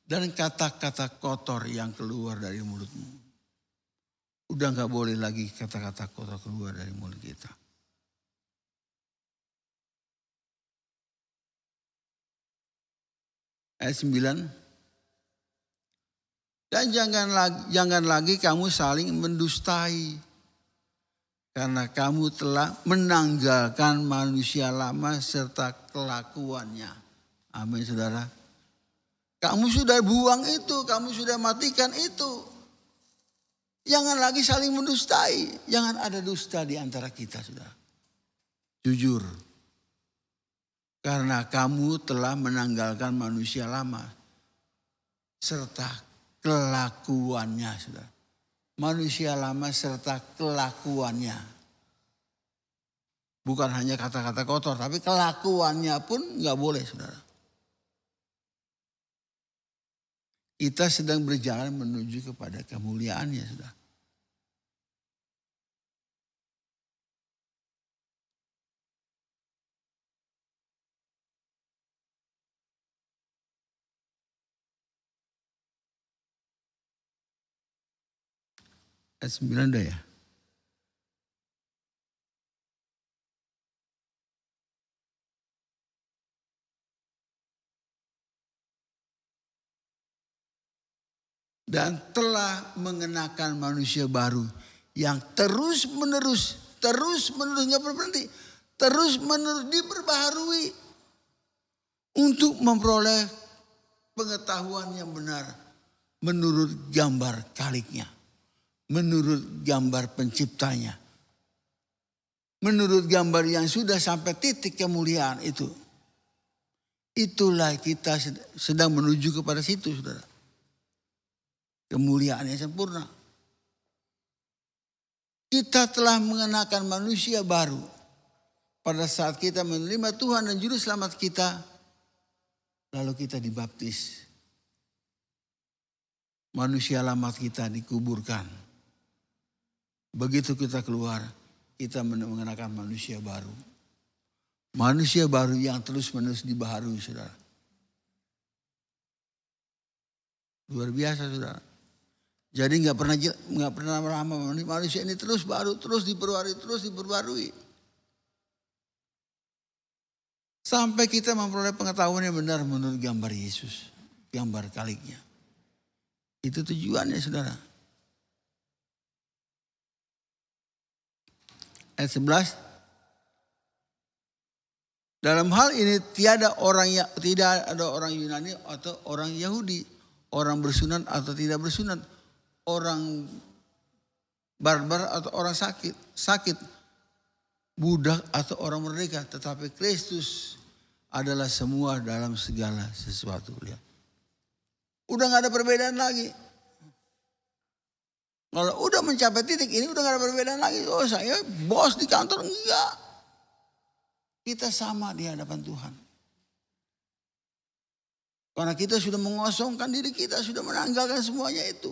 Dan kata-kata kotor yang keluar dari mulutmu. Udah gak boleh lagi kata-kata kotor keluar dari mulut kita. Ayat 9. Dan jangan lagi kamu saling mendustai. Karena kamu telah menanggalkan manusia lama serta kelakuannya. Amin saudara. Kamu sudah buang itu, kamu sudah matikan itu. Jangan lagi saling mendustai. Jangan ada dusta di antara kita saudara. Jujur. Karena kamu telah menanggalkan manusia lama. Serta kelakuannya saudara. Manusia lama serta kelakuannya. Bukan hanya kata-kata kotor, tapi kelakuannya pun gak boleh saudara. Kita sedang berjalan menuju kepada kemuliaannya saudara. Ayat 9 dah ya. Dan telah mengenakan manusia baru yang terus menerus terus menerus, nggak pernah berhenti. Terus menerus diperbaharui untuk memperoleh pengetahuan yang benar menurut gambar Khaliknya, menurut gambar penciptanya, menurut gambar yang sudah sampai titik kemuliaan itu. Itulah kita sedang menuju kepada situ, saudara. Kemuliaan yang sempurna. Kita telah mengenakan manusia baru pada saat kita menerima Tuhan dan Juru Selamat kita. Lalu kita dibaptis. Manusia lama kita dikuburkan. Begitu kita keluar, kita mengenakan manusia baru. Manusia baru yang terus-menerus dibaharui, saudara. Luar biasa, saudara. Jadi nggak pernah lama, manusia ini terus baru, terus diperbarui. Sampai kita memperoleh pengetahuan yang benar menurut gambar Yesus, gambar Khaliknya. Itu tujuannya, saudara. Ayat 11. Dalam hal ini tidak ada orang Yunani atau orang Yahudi, orang bersunat atau tidak bersunat, orang barbar atau orang sakit, budak atau orang merdeka, tetapi Kristus adalah semua dalam segala sesuatu. Lihat. Udah gak ada perbedaan lagi. Kalau udah mencapai titik ini udah gak ada perbedaan lagi. Oh, saya bos di kantor, enggak. Kita sama di hadapan Tuhan. Karena kita sudah mengosongkan diri kita, sudah menanggalkan semuanya itu.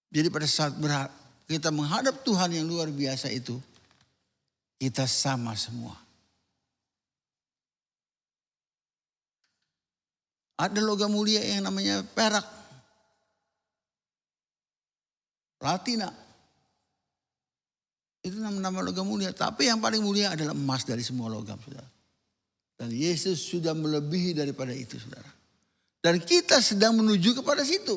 Jadi pada saat kita menghadap Tuhan yang luar biasa itu, kita sama semua. Ada logam mulia yang namanya perak, platina. Itu nama logam mulia. Tapi yang paling mulia adalah emas dari semua logam, saudara. Dan Yesus sudah melebihi daripada itu, saudara. Dan kita sedang menuju kepada situ.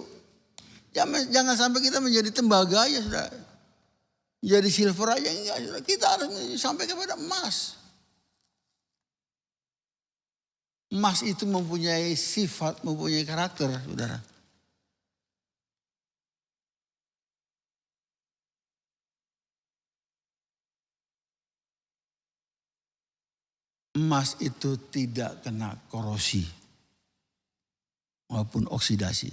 Jangan sampai kita menjadi tembaga ya, saudara. Jadi silver aja enggak, saudara. Kita harus sampai kepada emas. Emas itu mempunyai sifat, mempunyai karakter, saudara. Emas itu tidak kena korosi maupun oksidasi.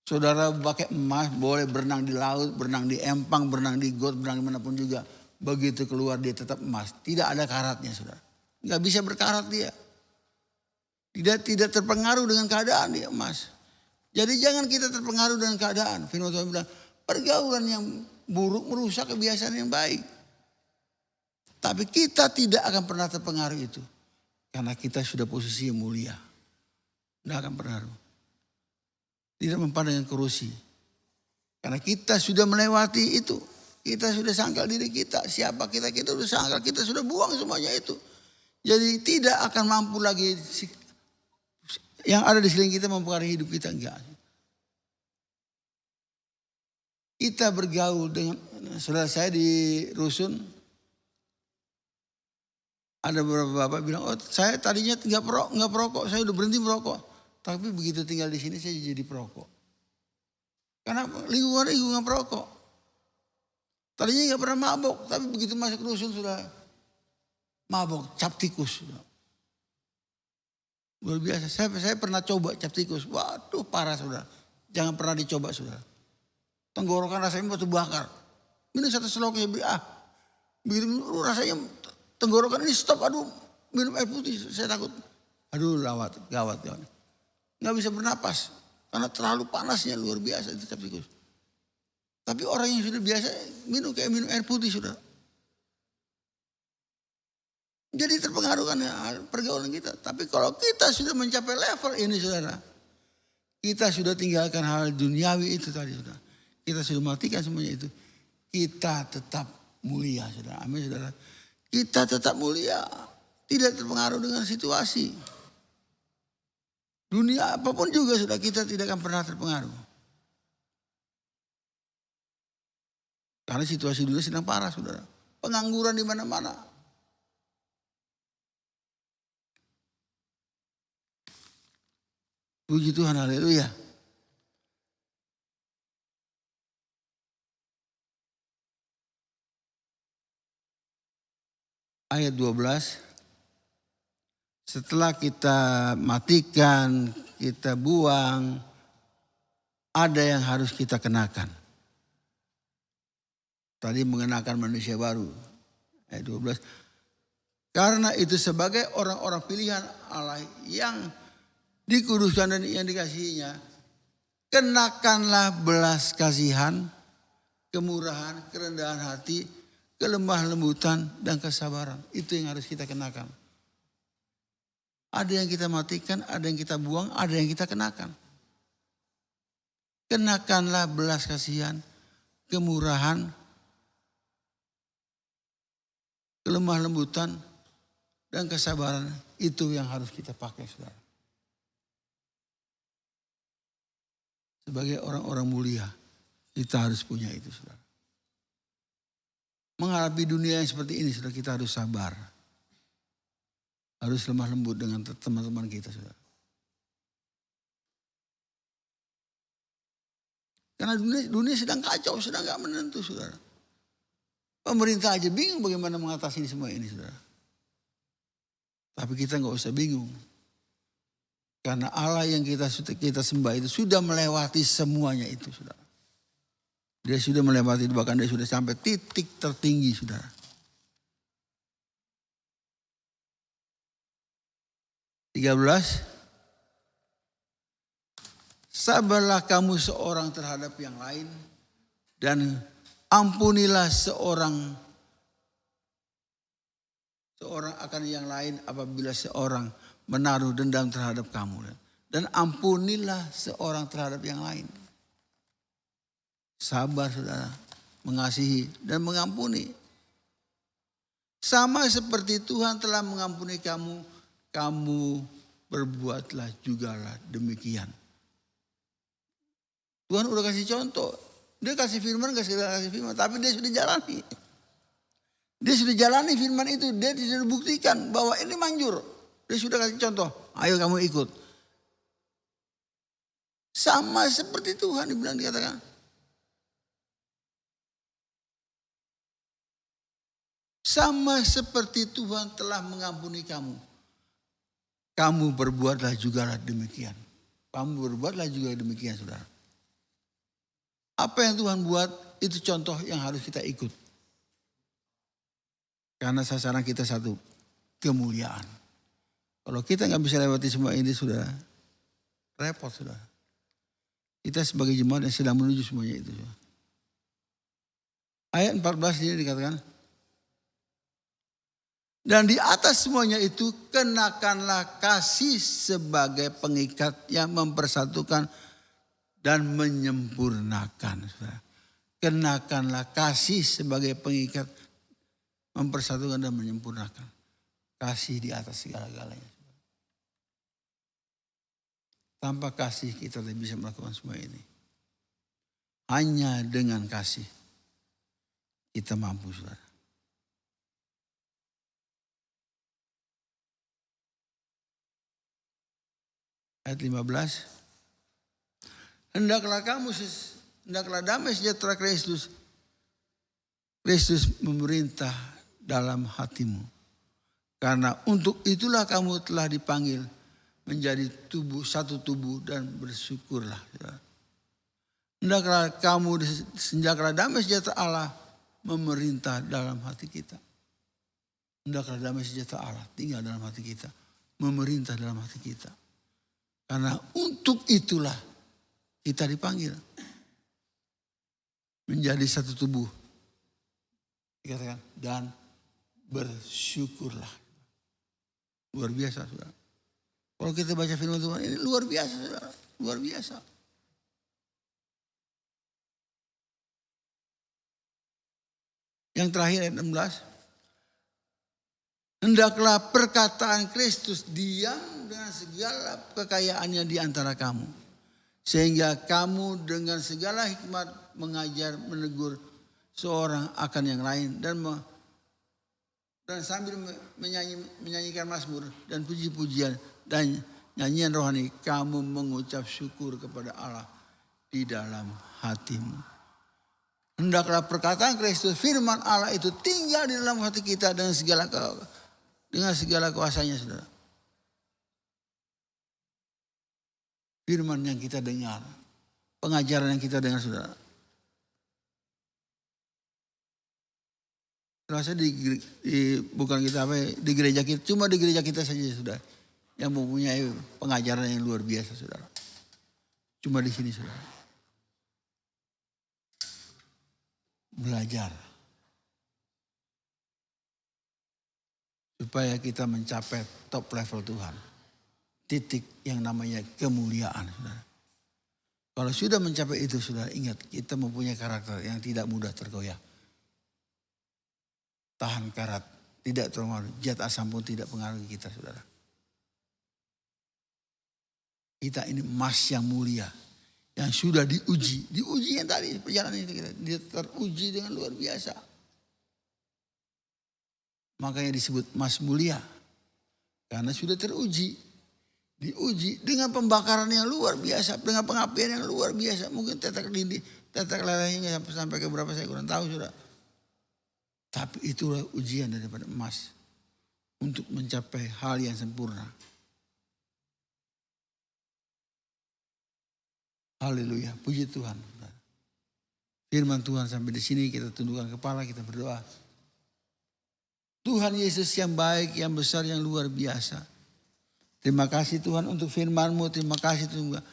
Saudara pakai emas boleh berenang di laut, berenang di empang, berenang di got, berenang dimanapun juga. Begitu keluar dia tetap emas. Tidak ada karatnya, saudara. Nggak bisa berkarat dia. Tidak terpengaruh dengan keadaan dia emas. Jadi jangan kita terpengaruh dengan keadaan. Firman Tuhan bilang pergaulan yang buruk merusak kebiasaan yang baik. Tapi kita tidak akan pernah terpengaruh itu. Karena kita sudah posisi yang mulia. Tidak akan pengaruh. Tidak memandang korosi. Karena kita sudah melewati itu. Kita sudah sangkal diri kita. Siapa kita sudah sangkal. Kita sudah buang semuanya itu. Jadi tidak akan mampu lagi. Yang ada di sekeliling kita mempengaruhi hidup kita. Enggak. Kita bergaul dengan saudara saya di Rusun. Ada beberapa bapak bilang, oh saya tadinya nggak perokok, saya udah berhenti merokok. Tapi begitu tinggal di sini saya jadi perokok. Karena lingkungan perokok. Tadinya nggak pernah mabok, tapi begitu masuk rusun sudah mabok, cap tikus. Luar biasa, saya pernah coba cap tikus. Waduh parah saudara, jangan pernah dicoba saudara. Tenggorokan rasanya batu bakar. Minum satu selok saya bilang, begitu rasanya tenggorokan ini stop, aduh minum air putih, saya takut. Aduh gawat. Nggak bisa bernapas, karena terlalu panasnya luar biasa itu cap tikus. Tapi orang yang sudah biasa minum kayak minum air putih sudah. Jadi terpengaruh kan pergaulan kita. Tapi kalau kita sudah mencapai level ini saudara. Kita sudah tinggalkan hal duniawi itu tadi saudara. Kita sudah matikan semuanya itu. Kita tetap mulia saudara. Amin saudara. Kita tetap mulia. Tidak terpengaruh dengan situasi. Dunia apapun juga sudah kita tidak akan pernah terpengaruh. Karena situasi dunia sedang parah, saudara. Pengangguran di mana-mana. Puji Tuhan, haleluya. Ayat 12. Setelah kita matikan, kita buang, ada yang harus kita kenakan. Tadi mengenakan manusia baru. Ayat 12. Karena itu sebagai orang-orang pilihan Allah yang dikuduskan dan yang dikasihinya, kenakanlah belas kasihan, kemurahan, kerendahan hati, kelemah lembutan, dan kesabaran. Itu yang harus kita kenakan. Ada yang kita matikan, ada yang kita buang, ada yang kita kenakan. Kenakanlah belas kasihan, kemurahan, kelemah lembutan, dan kesabaran. Itu yang harus kita pakai, saudara. Sebagai orang-orang mulia, kita harus punya itu, saudara. Menghadapi dunia yang seperti ini, saudara, kita harus sabar. Harus lemah lembut dengan teman-teman kita, saudara. Karena dunia sedang kacau, sedang gak menentu, saudara. Pemerintah aja bingung bagaimana mengatasi semua ini, saudara. Tapi kita gak usah bingung. Karena Allah yang kita sembah itu sudah melewati semuanya itu, saudara. Dia sudah melewati, bahkan dia sudah sampai titik tertinggi, saudara. Sabarlah kamu seorang terhadap yang lain dan ampunilah seorang akan yang lain apabila seorang menaruh dendam terhadap kamu. Dan ampunilah seorang terhadap yang lain. Sabar, saudara, mengasihi dan mengampuni. Sama seperti Tuhan telah mengampuni kamu, kamu berbuatlah jugalah demikian. Tuhan udah kasih contoh. Dia kasih firman, gak sekedar kasih firman, tapi dia sudah jalani. Dia sudah jalani firman itu, dia sudah buktikan bahwa ini manjur. Dia sudah kasih contoh, ayo kamu ikut. Sama seperti Tuhan dibilang, dikatakan. Sama seperti Tuhan telah mengampuni kamu. Kamu berbuatlah jugalah demikian. Kamu berbuatlah juga demikian, saudara. Apa yang Tuhan buat itu contoh yang harus kita ikut. Karena sasaran kita satu, kemuliaan. Kalau kita nggak bisa lewati semua ini, sudah repot, sudah. Kita sebagai jemaat yang sedang menuju semuanya itu. Sudah. Ayat 14 ini dikatakan, dan di atas semuanya itu kenakanlah kasih sebagai pengikat yang mempersatukan dan menyempurnakan. Kenakanlah kasih sebagai pengikat, mempersatukan dan menyempurnakan. Kasih di atas segala-galanya. Tanpa kasih kita tidak bisa melakukan semua ini. Hanya dengan kasih kita mampu, saudara. Ayat 15. Hendaklah damai sejahtera Kristus memerintah dalam hatimu. Karena untuk itulah kamu telah dipanggil menjadi satu tubuh dan bersyukurlah. Hendaklah damai sejahtera Allah memerintah dalam hati kita. Hendaklah damai sejahtera Allah tinggal dalam hati kita, memerintah dalam hati kita. Karena untuk itulah kita dipanggil menjadi satu tubuh. Dikatakan dan bersyukurlah. Luar biasa, saudara. Kalau kita baca firman Tuhan ini luar biasa, saudara. Luar biasa. Yang terakhir ayat 16. Hendaklah perkataan Kristus diam dengan segala kekayaannya di antara kamu. Sehingga kamu dengan segala hikmat mengajar, menegur seorang akan yang lain dan sambil menyanyikan mazmur dan puji-pujian dan nyanyian rohani, kamu mengucap syukur kepada Allah di dalam hatimu. Hendaklah perkataan Kristus, firman Allah itu tinggal di dalam hati kita dengan segala kuasanya, saudara. Firman yang kita dengar, pengajaran yang kita dengar, saudara. Rasa bukan kita di gereja kita, cuma di gereja kita saja, saudara, yang mempunyai pengajaran yang luar biasa, saudara. Cuma di sini, saudara. Belajar supaya kita mencapai top level Tuhan. Titik yang namanya kemuliaan, saudara. Kalau sudah mencapai itu, saudara, ingat kita mempunyai karakter yang tidak mudah tergoyah. Tahan karat, tidak terpengaruh, zat asam pun tidak pengaruhi kita, saudara. Kita ini emas yang mulia, yang sudah diuji yang tadi perjalanan itu kita, dia teruji dengan luar biasa. Makanya disebut emas mulia, karena sudah teruji. Diuji dengan pembakaran yang luar biasa, dengan pengapian yang luar biasa. Mungkin tetek lelehnya sampai ke berapa saya kurang tahu, sudah. Tapi itulah ujian daripada emas untuk mencapai hal yang sempurna. Haleluya, puji Tuhan. Firman Tuhan sampai di sini kita tundukkan kepala, kita berdoa. Tuhan Yesus yang baik, yang besar, yang luar biasa. Terima kasih Tuhan untuk firman-Mu. Terima kasih Tuhan.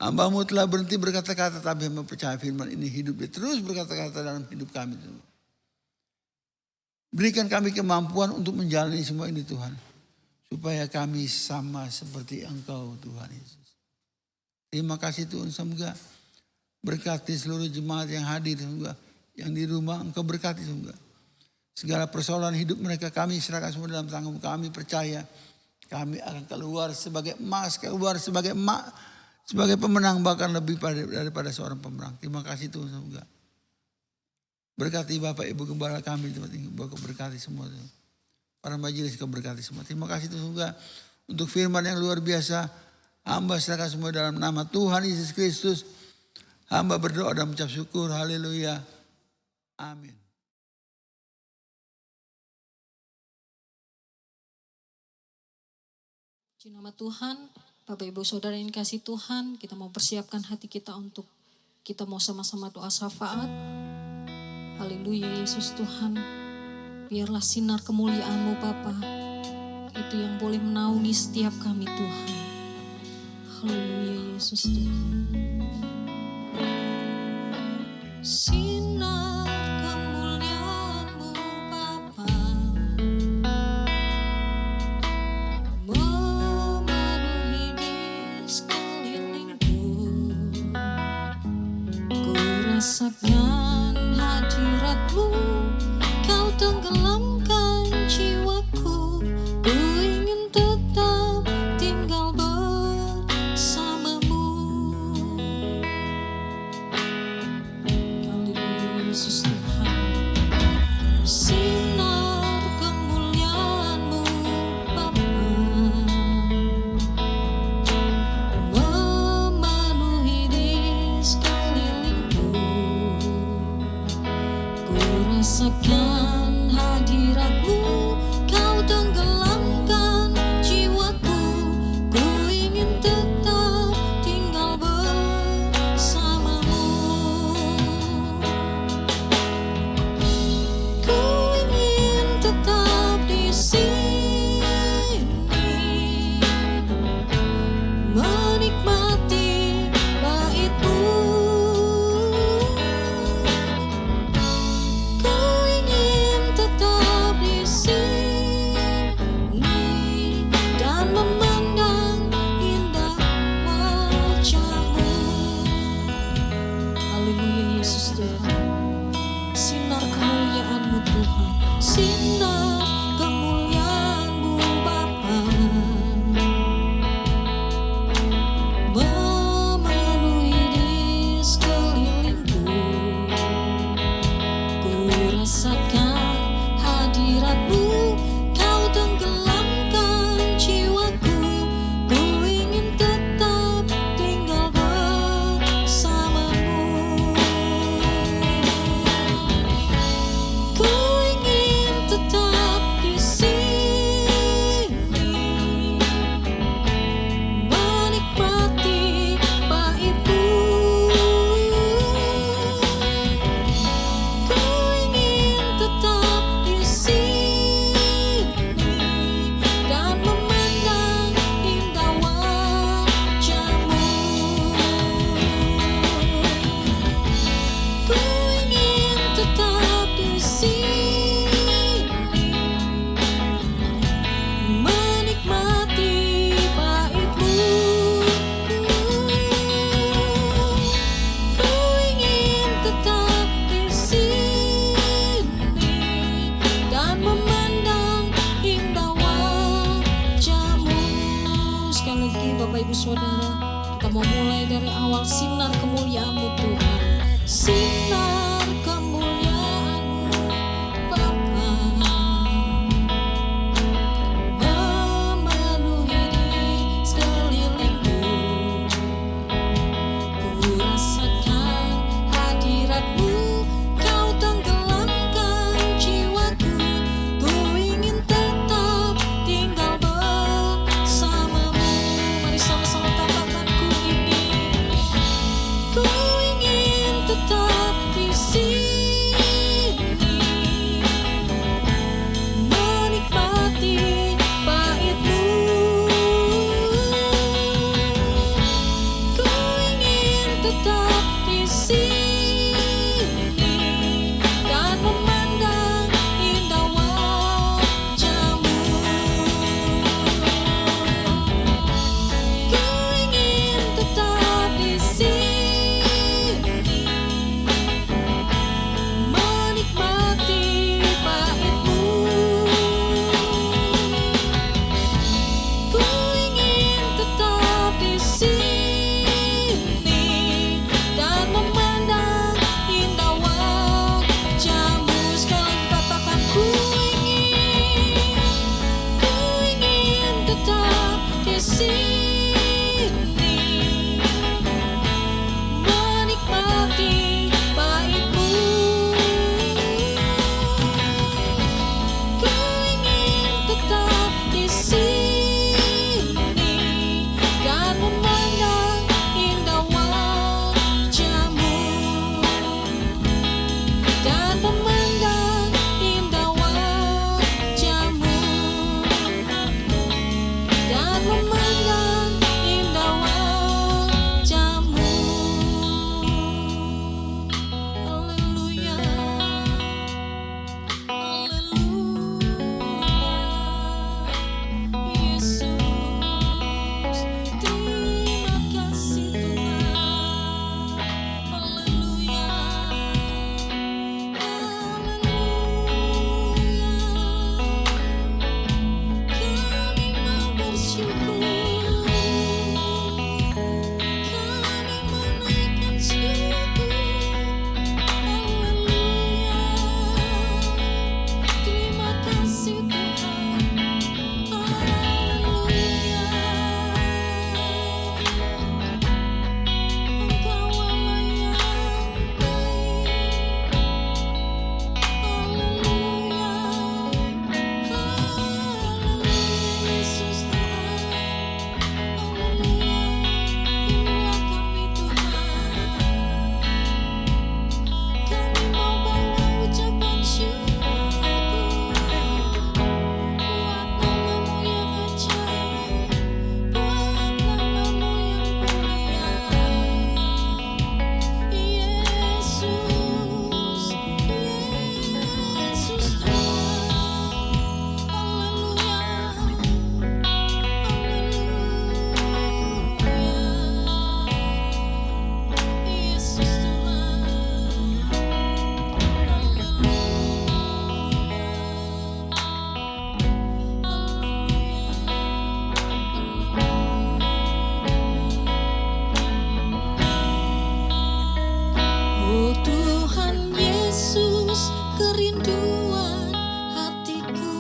Hamba-Mu telah berhenti berkata-kata, tapi hamba percaya firman ini hidup. Dia terus berkata-kata dalam hidup kami Tuhan. Berikan kami kemampuan untuk menjalani semua ini Tuhan. Supaya kami sama seperti Engkau Tuhan Yesus. Terima kasih Tuhan. Semoga berkati seluruh jemaat yang hadir. Semoga yang di rumah Engkau berkati. Semoga segala persoalan hidup mereka kami serahkan semua dalam tangan kami. Percaya kami akan keluar sebagai emas, keluar sebagai emak, sebagai pemenang, bahkan lebih daripada seorang pemenang. Terima kasih Tuhan. Semoga berkati Bapak Ibu Gembala kami, berkati semua. Para majelis Kau berkati semua. Terima kasih Tuhan. Semoga untuk firman yang luar biasa, hamba serahkan semua dalam nama Tuhan Yesus Kristus. Hamba berdoa dan mengucap syukur. Haleluya. Amin. Di nama Tuhan, Bapak Ibu Saudara yang kasih Tuhan, kita mau persiapkan hati kita untuk kita mau sama-sama doa syafaat. Haleluya Yesus Tuhan, biarlah sinar kemuliaan-Mu Bapa, itu yang boleh menaungi setiap kami Tuhan. Haleluya Yesus Tuhan. Sinar kemuliaan-Mu Bapa, rasakan hadirat-Mu, Kau tenggelamkan jiwaku. Ku ingin tetap tinggal bersama-Mu. Haleluya Yesus Tuhan. Sinar kemuliaan-Mu Bapa, memenuhi di sekelilingku. Rasakan hadirat-Mu, Kau tenggelamkan jiwaku. Ku ingin tetap tinggal bersama-Mu. Ku ingin tetap di sini, menikmati bait-Mu. Ku ingin Saudara, kita mau mulai dari awal. Sinar kemuliaan-Mu Tuhan, sinar kemuliaan-Mu Bapa, memenuhi di sekelilingku. Ku rasakan hadirat-Mu, Kau tenggelamkan jiwaku. Ku ingin tetap tinggal bersama-Mu. Mari sama-sama katakan, ku ingin tetap di sini, menikmati bait-Mu. Ku ingin tetap di sini dan memandang indah wajah-Mu. Ku ingin tetap di sini, menikmati bait-Mu. Ku ingin tetap di sini dan memandang indah wajah-Mu. Sekali lagi katakan, ku ingin tetap di sini, menikmati bait-Mu. Ku ingin tetap di sini dan memandang indah wajah-Mu, dan memandang indah wajah-Mu, dan memandang indah wajah-Mu. Haleluya, haleluya. Yesus, terima kasih Tuhan. Haleluya, haleluya. Kami mau bersyukur, kami menaikkan syukur. Haleluya, terima kasih Tuhan. Haleluya, Engkau Allah yang baik. Haleluya, haleluya. Yesus Tuhan, haleluya. Inilah kami Tuhan, kami mau bawa ucapan syukur buat nama-Mu yang ajaib, buat nama-Mu yang mulia. Yesus, Yesus Tuhan, haleluya, haleluya. Yesus Tuhan, oh Tuhan Yesus, kerinduan hatiku,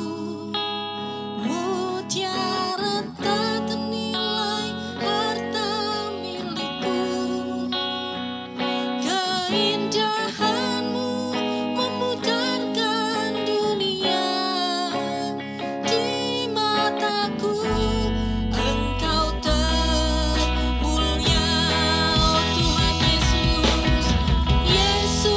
mutiara tak ternilai harta milikku. Keindahan-Mu memudarkan dunia di mataku. Engkau termulia, oh Tuhan Yesus, Yesus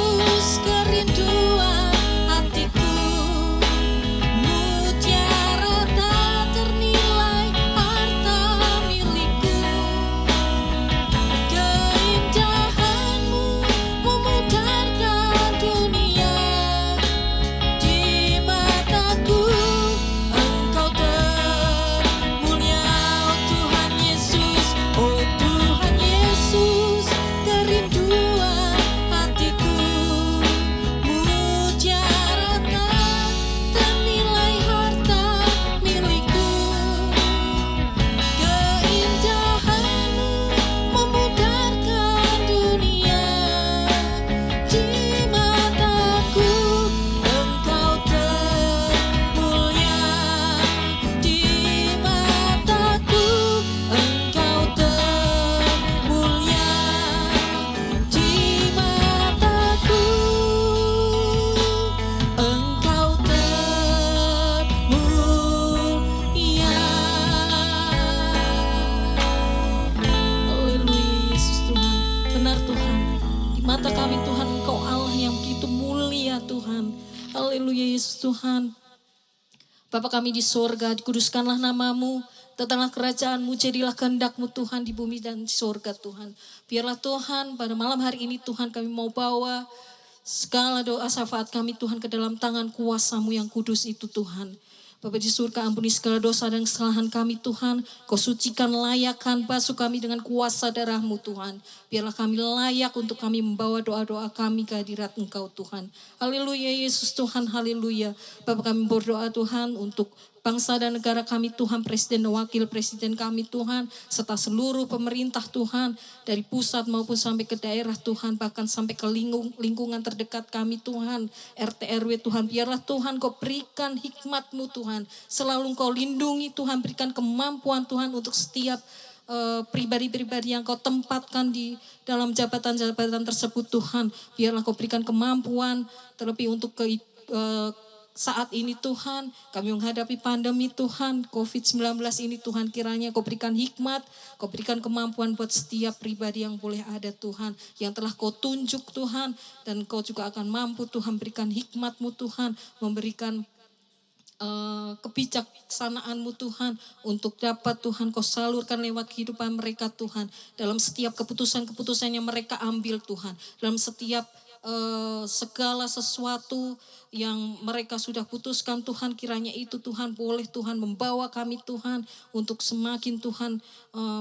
Bapa kami Tuhan, Engkau Allah yang begitu mulia Tuhan. Haleluya Yesus Tuhan. Bapa kami di sorga, dikuduskanlah namamu, datanglah kerajaanmu, jadilah kehendak-Mu Tuhan di bumi dan di sorga Tuhan. Biarlah Tuhan pada malam hari ini Tuhan kami mau bawa segala doa syafaat kami Tuhan ke dalam tangan kuasa-Mu yang kudus itu Tuhan. Bapa di surga, ampuni segala dosa dan kesalahan kami Tuhan. Kau sucikan, layakkan, basuh kami dengan kuasa darah-Mu Tuhan. Biarlah kami layak untuk kami membawa doa-doa kami ke hadirat Engkau Tuhan. Haleluya Yesus Tuhan, haleluya. Bapa kami berdoa Tuhan untuk bangsa dan negara kami Tuhan, presiden dan wakil presiden kami Tuhan, serta seluruh pemerintah Tuhan, dari pusat maupun sampai ke daerah Tuhan, bahkan sampai ke lingkungan terdekat kami Tuhan, RT RW Tuhan, biarlah Tuhan Kau berikan hikmat-Mu Tuhan, selalu Kau lindungi Tuhan, berikan kemampuan Tuhan untuk setiap pribadi-pribadi yang Kau tempatkan di dalam jabatan-jabatan tersebut Tuhan, biarlah Kau berikan kemampuan, terlebih untuk saat ini Tuhan, kami menghadapi pandemi Tuhan, COVID-19 ini Tuhan, kiranya Kau berikan hikmat, Kau berikan kemampuan buat setiap pribadi yang boleh ada Tuhan, yang telah Kau tunjuk Tuhan, dan Kau juga akan mampu Tuhan berikan hikmat-Mu Tuhan, memberikan kebijaksanaan-Mu Tuhan, untuk dapat Tuhan Kau salurkan lewat kehidupan mereka Tuhan, dalam setiap keputusan-keputusan yang mereka ambil Tuhan, dalam setiap segala sesuatu yang mereka sudah putuskan Tuhan, kiranya itu Tuhan boleh Tuhan membawa kami Tuhan untuk semakin Tuhan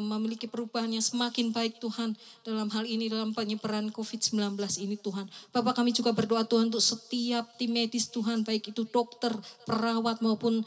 memiliki perubahan yang semakin baik Tuhan dalam hal ini, dalam penyebaran COVID-19 ini Tuhan. Bapak kami juga berdoa Tuhan untuk setiap tim medis Tuhan, baik itu dokter, perawat maupun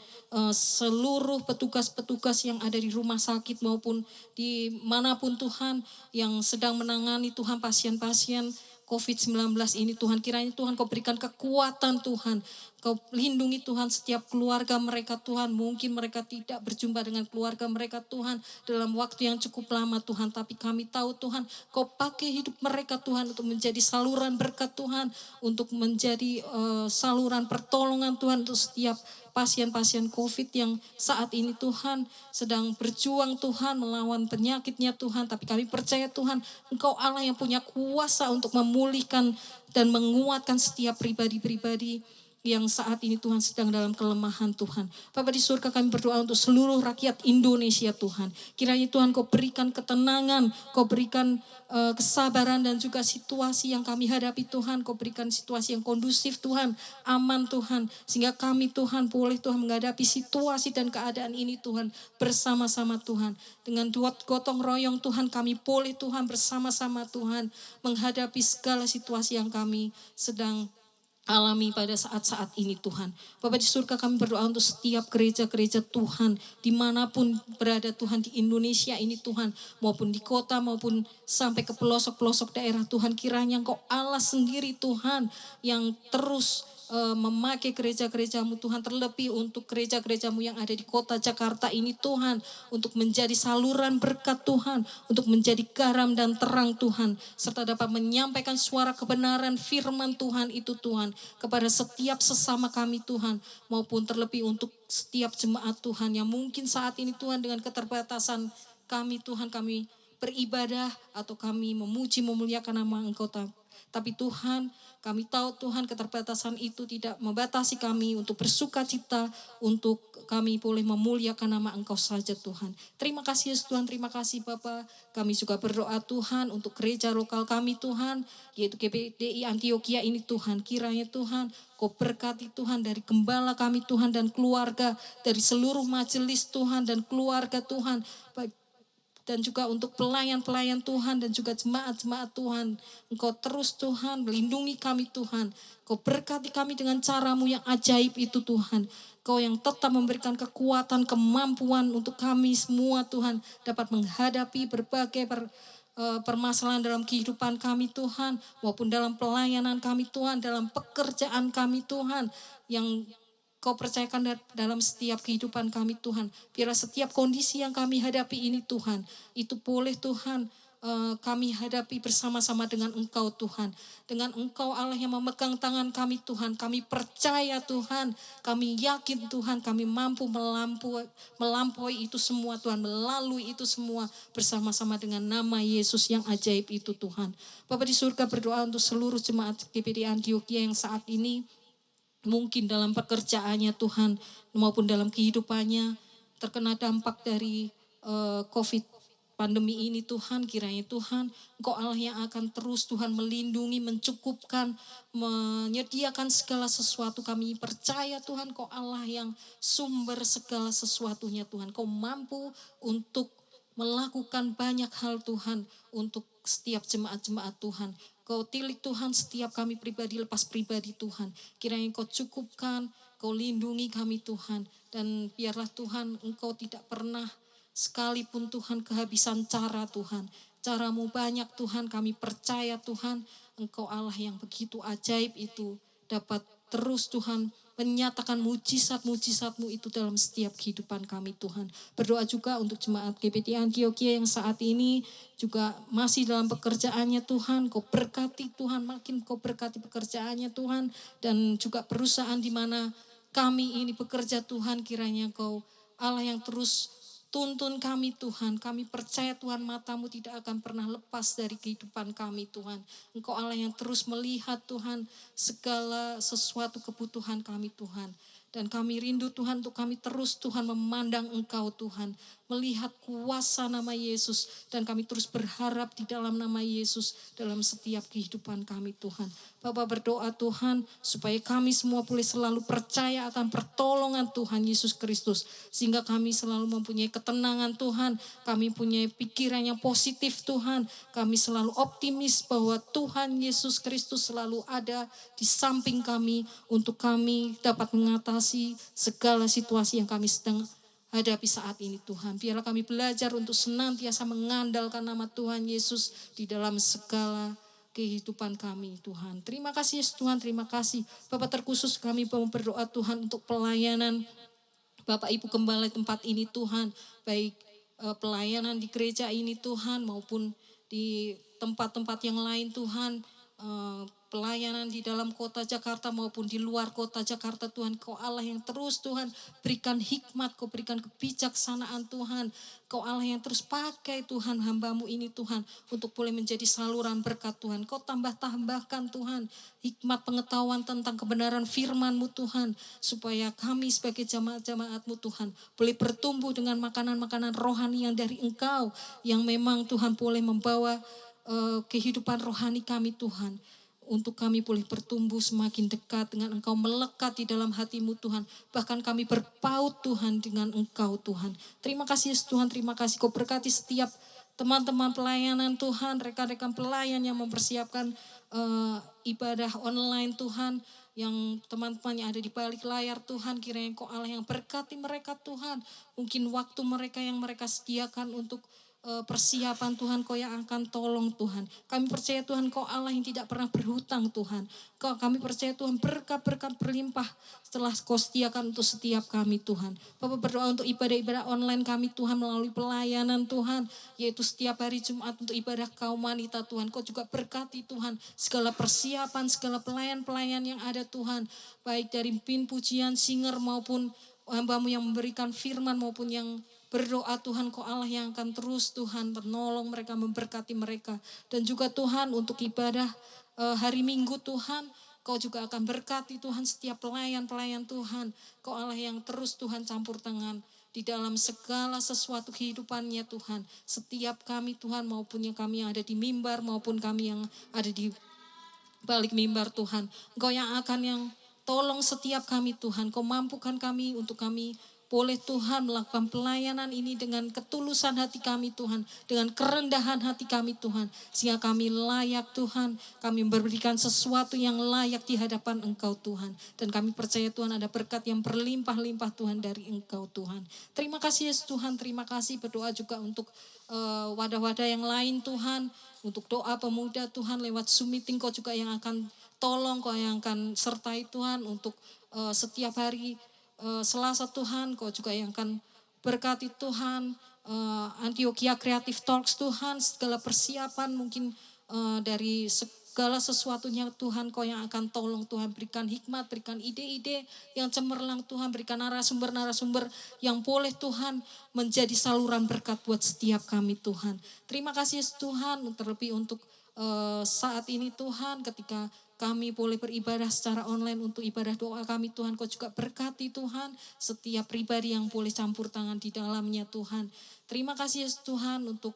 seluruh petugas-petugas yang ada di rumah sakit maupun di manapun Tuhan yang sedang menangani Tuhan pasien-pasien COVID-19 ini Tuhan, kiranya Tuhan Kau berikan kekuatan Tuhan, Kau lindungi Tuhan setiap keluarga mereka Tuhan, mungkin mereka tidak berjumpa dengan keluarga mereka Tuhan dalam waktu yang cukup lama Tuhan, tapi kami tahu Tuhan Kau pakai hidup mereka Tuhan untuk menjadi saluran berkat Tuhan, untuk menjadi saluran pertolongan Tuhan untuk setiap pasien-pasien COVID yang saat ini Tuhan sedang berjuang Tuhan melawan penyakitnya Tuhan. Tapi kami percaya Tuhan Engkau Allah yang punya kuasa untuk memulihkan dan menguatkan setiap pribadi-pribadi yang saat ini Tuhan sedang dalam kelemahan Tuhan. Bapa di surga, kami berdoa untuk seluruh rakyat Indonesia Tuhan. Kiranya Tuhan Kau berikan ketenangan, Kau berikan kesabaran dan juga situasi yang kami hadapi Tuhan. Kau berikan situasi yang kondusif Tuhan, aman Tuhan. Sehingga kami Tuhan boleh Tuhan menghadapi situasi dan keadaan ini Tuhan bersama-sama Tuhan. Dengan gotong royong Tuhan kami boleh Tuhan bersama-sama Tuhan menghadapi segala situasi yang kami sedang alami pada saat-saat ini Tuhan. Bapa di surga, kami berdoa untuk setiap gereja-gereja Tuhan, dimanapun berada Tuhan di Indonesia ini Tuhan, maupun di kota maupun sampai ke pelosok-pelosok daerah Tuhan, kiranya Engkau Allah sendiri Tuhan yang terus memakai gereja-gereja-Mu Tuhan, terlebih untuk gereja-gereja-Mu yang ada di kota Jakarta ini Tuhan, untuk menjadi saluran berkat Tuhan, untuk menjadi garam dan terang Tuhan, serta dapat menyampaikan suara kebenaran firman Tuhan itu Tuhan, kepada setiap sesama kami Tuhan, maupun terlebih untuk setiap jemaat Tuhan yang mungkin saat ini Tuhan dengan keterbatasan kami Tuhan, kami beribadah atau kami memuji memuliakan nama Engkau. Tapi Tuhan, kami tahu Tuhan keterbatasan itu tidak membatasi kami untuk bersuka cita, untuk kami boleh memuliakan nama Engkau saja Tuhan. Terima kasih Yesus Tuhan, terima kasih Bapa. Kami juga berdoa Tuhan untuk gereja lokal kami Tuhan, yaitu GPDI Antioquia ini Tuhan. Kiranya Tuhan Kau berkati Tuhan dari gembala kami Tuhan dan keluarga, dari seluruh majelis Tuhan dan keluarga Tuhan, dan juga untuk pelayan-pelayan Tuhan dan juga jemaat-jemaat Tuhan. Engkau terus Tuhan melindungi kami Tuhan. Kau berkati kami dengan cara-Mu yang ajaib itu Tuhan. Kau yang tetap memberikan kekuatan, kemampuan untuk kami semua Tuhan dapat menghadapi berbagai permasalahan dalam kehidupan kami Tuhan, maupun dalam pelayanan kami Tuhan, dalam pekerjaan kami Tuhan, yang Kau percayakan dalam setiap kehidupan kami Tuhan. Biarlah setiap kondisi yang kami hadapi ini Tuhan, itu boleh Tuhan kami hadapi bersama-sama dengan Engkau Tuhan. Dengan Engkau Allah yang memegang tangan kami Tuhan. Kami percaya Tuhan. Kami yakin Tuhan kami mampu melampaui itu semua Tuhan. Melalui itu semua bersama-sama dengan nama Yesus yang ajaib itu Tuhan. Bapa di surga, berdoa untuk seluruh jemaat GPD Antioquia yang saat ini mungkin dalam pekerjaannya Tuhan maupun dalam kehidupannya terkena dampak dari COVID pandemi ini Tuhan. Kiranya Tuhan Engkau Allah yang akan terus Tuhan melindungi, mencukupkan, menyediakan segala sesuatu. Kami percaya Tuhan Engkau Allah yang sumber segala sesuatunya Tuhan. Engkau mampu untuk melakukan banyak hal Tuhan untuk setiap jemaat-jemaat Tuhan. Kau tilik Tuhan setiap kami pribadi lepas pribadi Tuhan. Kiranya Engkau cukupkan, Kau lindungi kami Tuhan. Dan biarlah Tuhan Engkau tidak pernah sekalipun Tuhan kehabisan cara Tuhan. Caramu banyak Tuhan, kami percaya Tuhan Engkau Allah yang begitu ajaib itu dapat terus Tuhan menyatakan mujizat-mujizat-Mu itu dalam setiap kehidupan kami Tuhan. Berdoa juga untuk jemaat GPD Antioquia yang saat ini juga masih dalam pekerjaannya Tuhan. Kau berkati Tuhan, makin Kau berkati pekerjaannya Tuhan. Dan juga perusahaan di mana kami ini bekerja Tuhan, kiranya Kau Allah yang terus tuntun kami Tuhan. Kami percaya Tuhan mata-Mu tidak akan pernah lepas dari kehidupan kami Tuhan. Engkau Allah yang terus melihat Tuhan segala sesuatu kebutuhan kami Tuhan. Dan kami rindu Tuhan untuk kami terus Tuhan memandang Engkau Tuhan. Melihat kuasa nama Yesus. Dan kami terus berharap di dalam nama Yesus dalam setiap kehidupan kami Tuhan. Bapa berdoa Tuhan supaya kami semua boleh selalu percaya akan pertolongan Tuhan Yesus Kristus. Sehingga kami selalu mempunyai ketenangan Tuhan. Kami punya pikiran yang positif Tuhan. Kami selalu optimis bahwa Tuhan Yesus Kristus selalu ada di samping kami. Untuk kami dapat mengatasi segala situasi yang kami sedang hadapi saat ini Tuhan. Biarlah kami belajar untuk senantiasa mengandalkan nama Tuhan Yesus di dalam segala kehidupan kami Tuhan. Terima kasih Yesus Tuhan, terima kasih. Bapak terkhusus kami mau berdoa Tuhan untuk pelayanan Bapak Ibu Gembala tempat ini Tuhan. Baik pelayanan di gereja ini Tuhan maupun di tempat-tempat yang lain Tuhan. Pelayanan di dalam kota Jakarta maupun di luar kota Jakarta Tuhan. Kau Allah yang terus Tuhan berikan hikmat, Kau berikan kebijaksanaan Tuhan. Kau Allah yang terus pakai Tuhan hamba-Mu ini Tuhan untuk boleh menjadi saluran berkat Tuhan. Kau tambahkan Tuhan hikmat pengetahuan tentang kebenaran firman-Mu Tuhan. Supaya kami sebagai jamaat-jamaat-Mu Tuhan boleh bertumbuh dengan makanan-makanan rohani yang dari Engkau. Yang memang Tuhan boleh membawa kehidupan rohani kami Tuhan. Untuk kami boleh bertumbuh semakin dekat dengan Engkau, melekat di dalam hati-Mu Tuhan. Bahkan kami berpaut Tuhan dengan Engkau Tuhan. Terima kasih Yesus Tuhan, terima kasih Kau berkati setiap teman-teman pelayanan Tuhan, rekan-rekan pelayan yang mempersiapkan ibadah online Tuhan. Yang teman-teman yang ada di balik layar Tuhan, kiranya Kau Allah yang berkati mereka Tuhan. Mungkin waktu mereka yang mereka sediakan untuk persiapan Tuhan Kau yang akan tolong Tuhan. Kami percaya Tuhan Kau Allah yang tidak pernah berhutang Tuhan. Kami percaya Tuhan berkat-berkat berlimpah setelah Kau sediakan untuk setiap kami Tuhan. Bapak berdoa untuk ibadah-ibadah online kami Tuhan melalui pelayanan Tuhan. Yaitu setiap hari Jumat untuk ibadah kaum wanita Tuhan. Kau juga berkati Tuhan segala persiapan, segala pelayan-pelayan yang ada Tuhan. Baik dari pin pujian, singer maupun hamba-Mu yang memberikan firman maupun yang berdoa Tuhan Kau Allah yang akan terus Tuhan menolong mereka, memberkati mereka. Dan juga Tuhan untuk ibadah hari Minggu Tuhan, Kau juga akan berkati Tuhan setiap pelayan-pelayan Tuhan. Kau Allah yang terus Tuhan campur tangan di dalam segala sesuatu kehidupannya Tuhan. Setiap kami Tuhan maupun yang kami yang ada di mimbar maupun kami yang ada di balik mimbar Tuhan. Engkau yang akan yang tolong setiap kami Tuhan. Kau mampukan kami untuk kami boleh Tuhan melakukan pelayanan ini dengan ketulusan hati kami Tuhan. Dengan kerendahan hati kami Tuhan. Sehingga kami layak Tuhan. Kami memberikan sesuatu yang layak di hadapan Engkau Tuhan. Dan kami percaya Tuhan ada berkat yang berlimpah-limpah Tuhan dari Engkau Tuhan. Terima kasih Yesus Tuhan. Terima kasih berdoa juga untuk wadah-wadah yang lain Tuhan. Untuk doa pemuda Tuhan lewat Zoom meeting Kau juga yang akan tolong. Kau yang akan sertai Tuhan untuk setiap hari Selasa Tuhan, Kau juga yang akan berkati Tuhan Antioquia Creative Talks Tuhan, segala persiapan mungkin dari segala sesuatunya Tuhan, Kau yang akan tolong Tuhan, berikan hikmat, berikan ide-ide yang cemerlang Tuhan, berikan narasumber-narasumber yang boleh Tuhan menjadi saluran berkat buat setiap kami Tuhan. Terima kasih Tuhan, terlebih untuk saat ini Tuhan, ketika kami boleh beribadah secara online untuk ibadah doa kami Tuhan, Kau juga berkati Tuhan setiap pribadi yang boleh campur tangan di dalamnya Tuhan. Terima kasih Tuhan untuk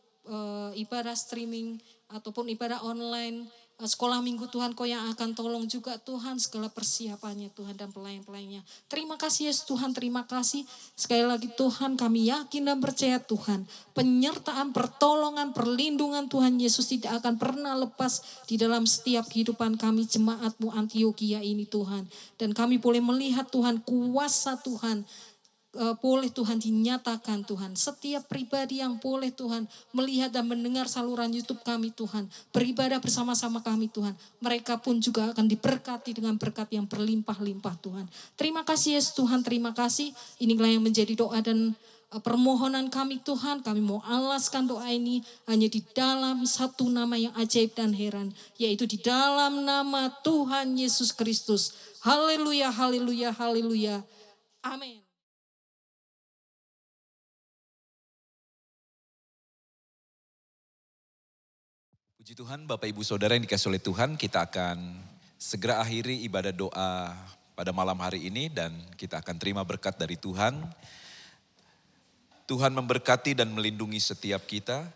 ibadah streaming ataupun ibadah online, sekolah minggu Tuhan, Kau yang akan tolong juga Tuhan segala persiapannya Tuhan dan pelayan-pelayannya. Terima kasih Yesus Tuhan, terima kasih. Sekali lagi Tuhan, kami yakin dan percaya Tuhan, penyertaan, pertolongan, perlindungan Tuhan Yesus tidak akan pernah lepas di dalam setiap kehidupan kami jemaat-Mu Antioquia ini Tuhan. Dan kami boleh melihat Tuhan, kuasa Tuhan boleh Tuhan dinyatakan Tuhan. Setiap pribadi yang boleh Tuhan melihat dan mendengar saluran YouTube kami Tuhan, beribadah bersama-sama kami Tuhan, mereka pun juga akan diberkati dengan berkat yang berlimpah-limpah Tuhan. Terima kasih Yesus Tuhan, terima kasih. Inilah yang menjadi doa dan permohonan kami Tuhan. Kami mau alaskan doa ini hanya di dalam satu nama yang ajaib dan heran, yaitu di dalam nama Tuhan Yesus Kristus. Haleluya, haleluya, haleluya. Amin. Puji Tuhan, Bapak Ibu Saudara yang dikasihi oleh Tuhan, kita akan segera akhiri ibadah doa pada malam hari ini dan kita akan terima berkat dari Tuhan. Tuhan memberkati dan melindungi setiap kita.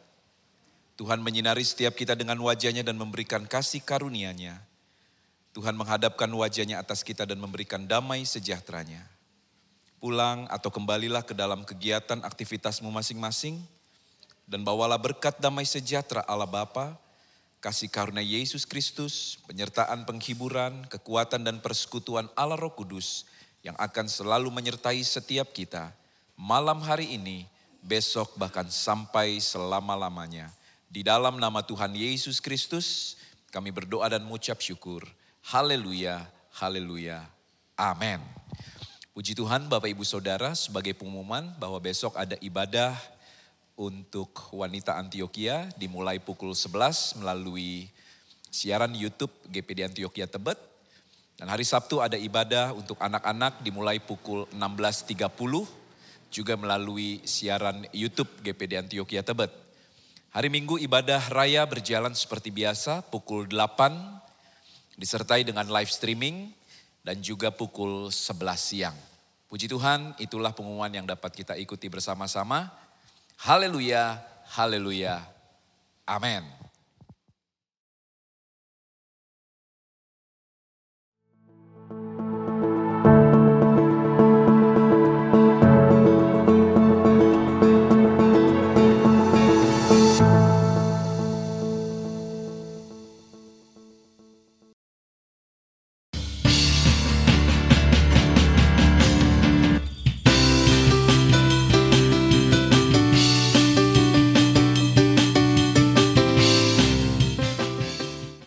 Tuhan menyinari setiap kita dengan wajah-Nya dan memberikan kasih karunia-Nya. Tuhan menghadapkan wajah-Nya atas kita dan memberikan damai sejahtera-Nya. Pulang atau kembalilah ke dalam kegiatan aktivitasmu masing-masing dan bawalah berkat damai sejahtera Allah Bapa, kasih karunia Yesus Kristus, penyertaan penghiburan, kekuatan dan persekutuan Allah Roh Kudus yang akan selalu menyertai setiap kita malam hari ini, besok bahkan sampai selama-lamanya. Di dalam nama Tuhan Yesus Kristus kami berdoa dan mengucap syukur. Haleluya, haleluya, amin. Puji Tuhan Bapak Ibu Saudara, sebagai pengumuman bahwa besok ada ibadah untuk wanita Antioquia dimulai pukul 11 melalui siaran YouTube GPD Antioquia Tebet. Dan hari Sabtu ada ibadah untuk anak-anak dimulai pukul 16.30 juga melalui siaran YouTube GPD Antioquia Tebet. Hari Minggu ibadah raya berjalan seperti biasa pukul 8 disertai dengan live streaming dan juga pukul 11 siang. Puji Tuhan, itulah pengumuman yang dapat kita ikuti bersama-sama. Haleluya, haleluya, amin.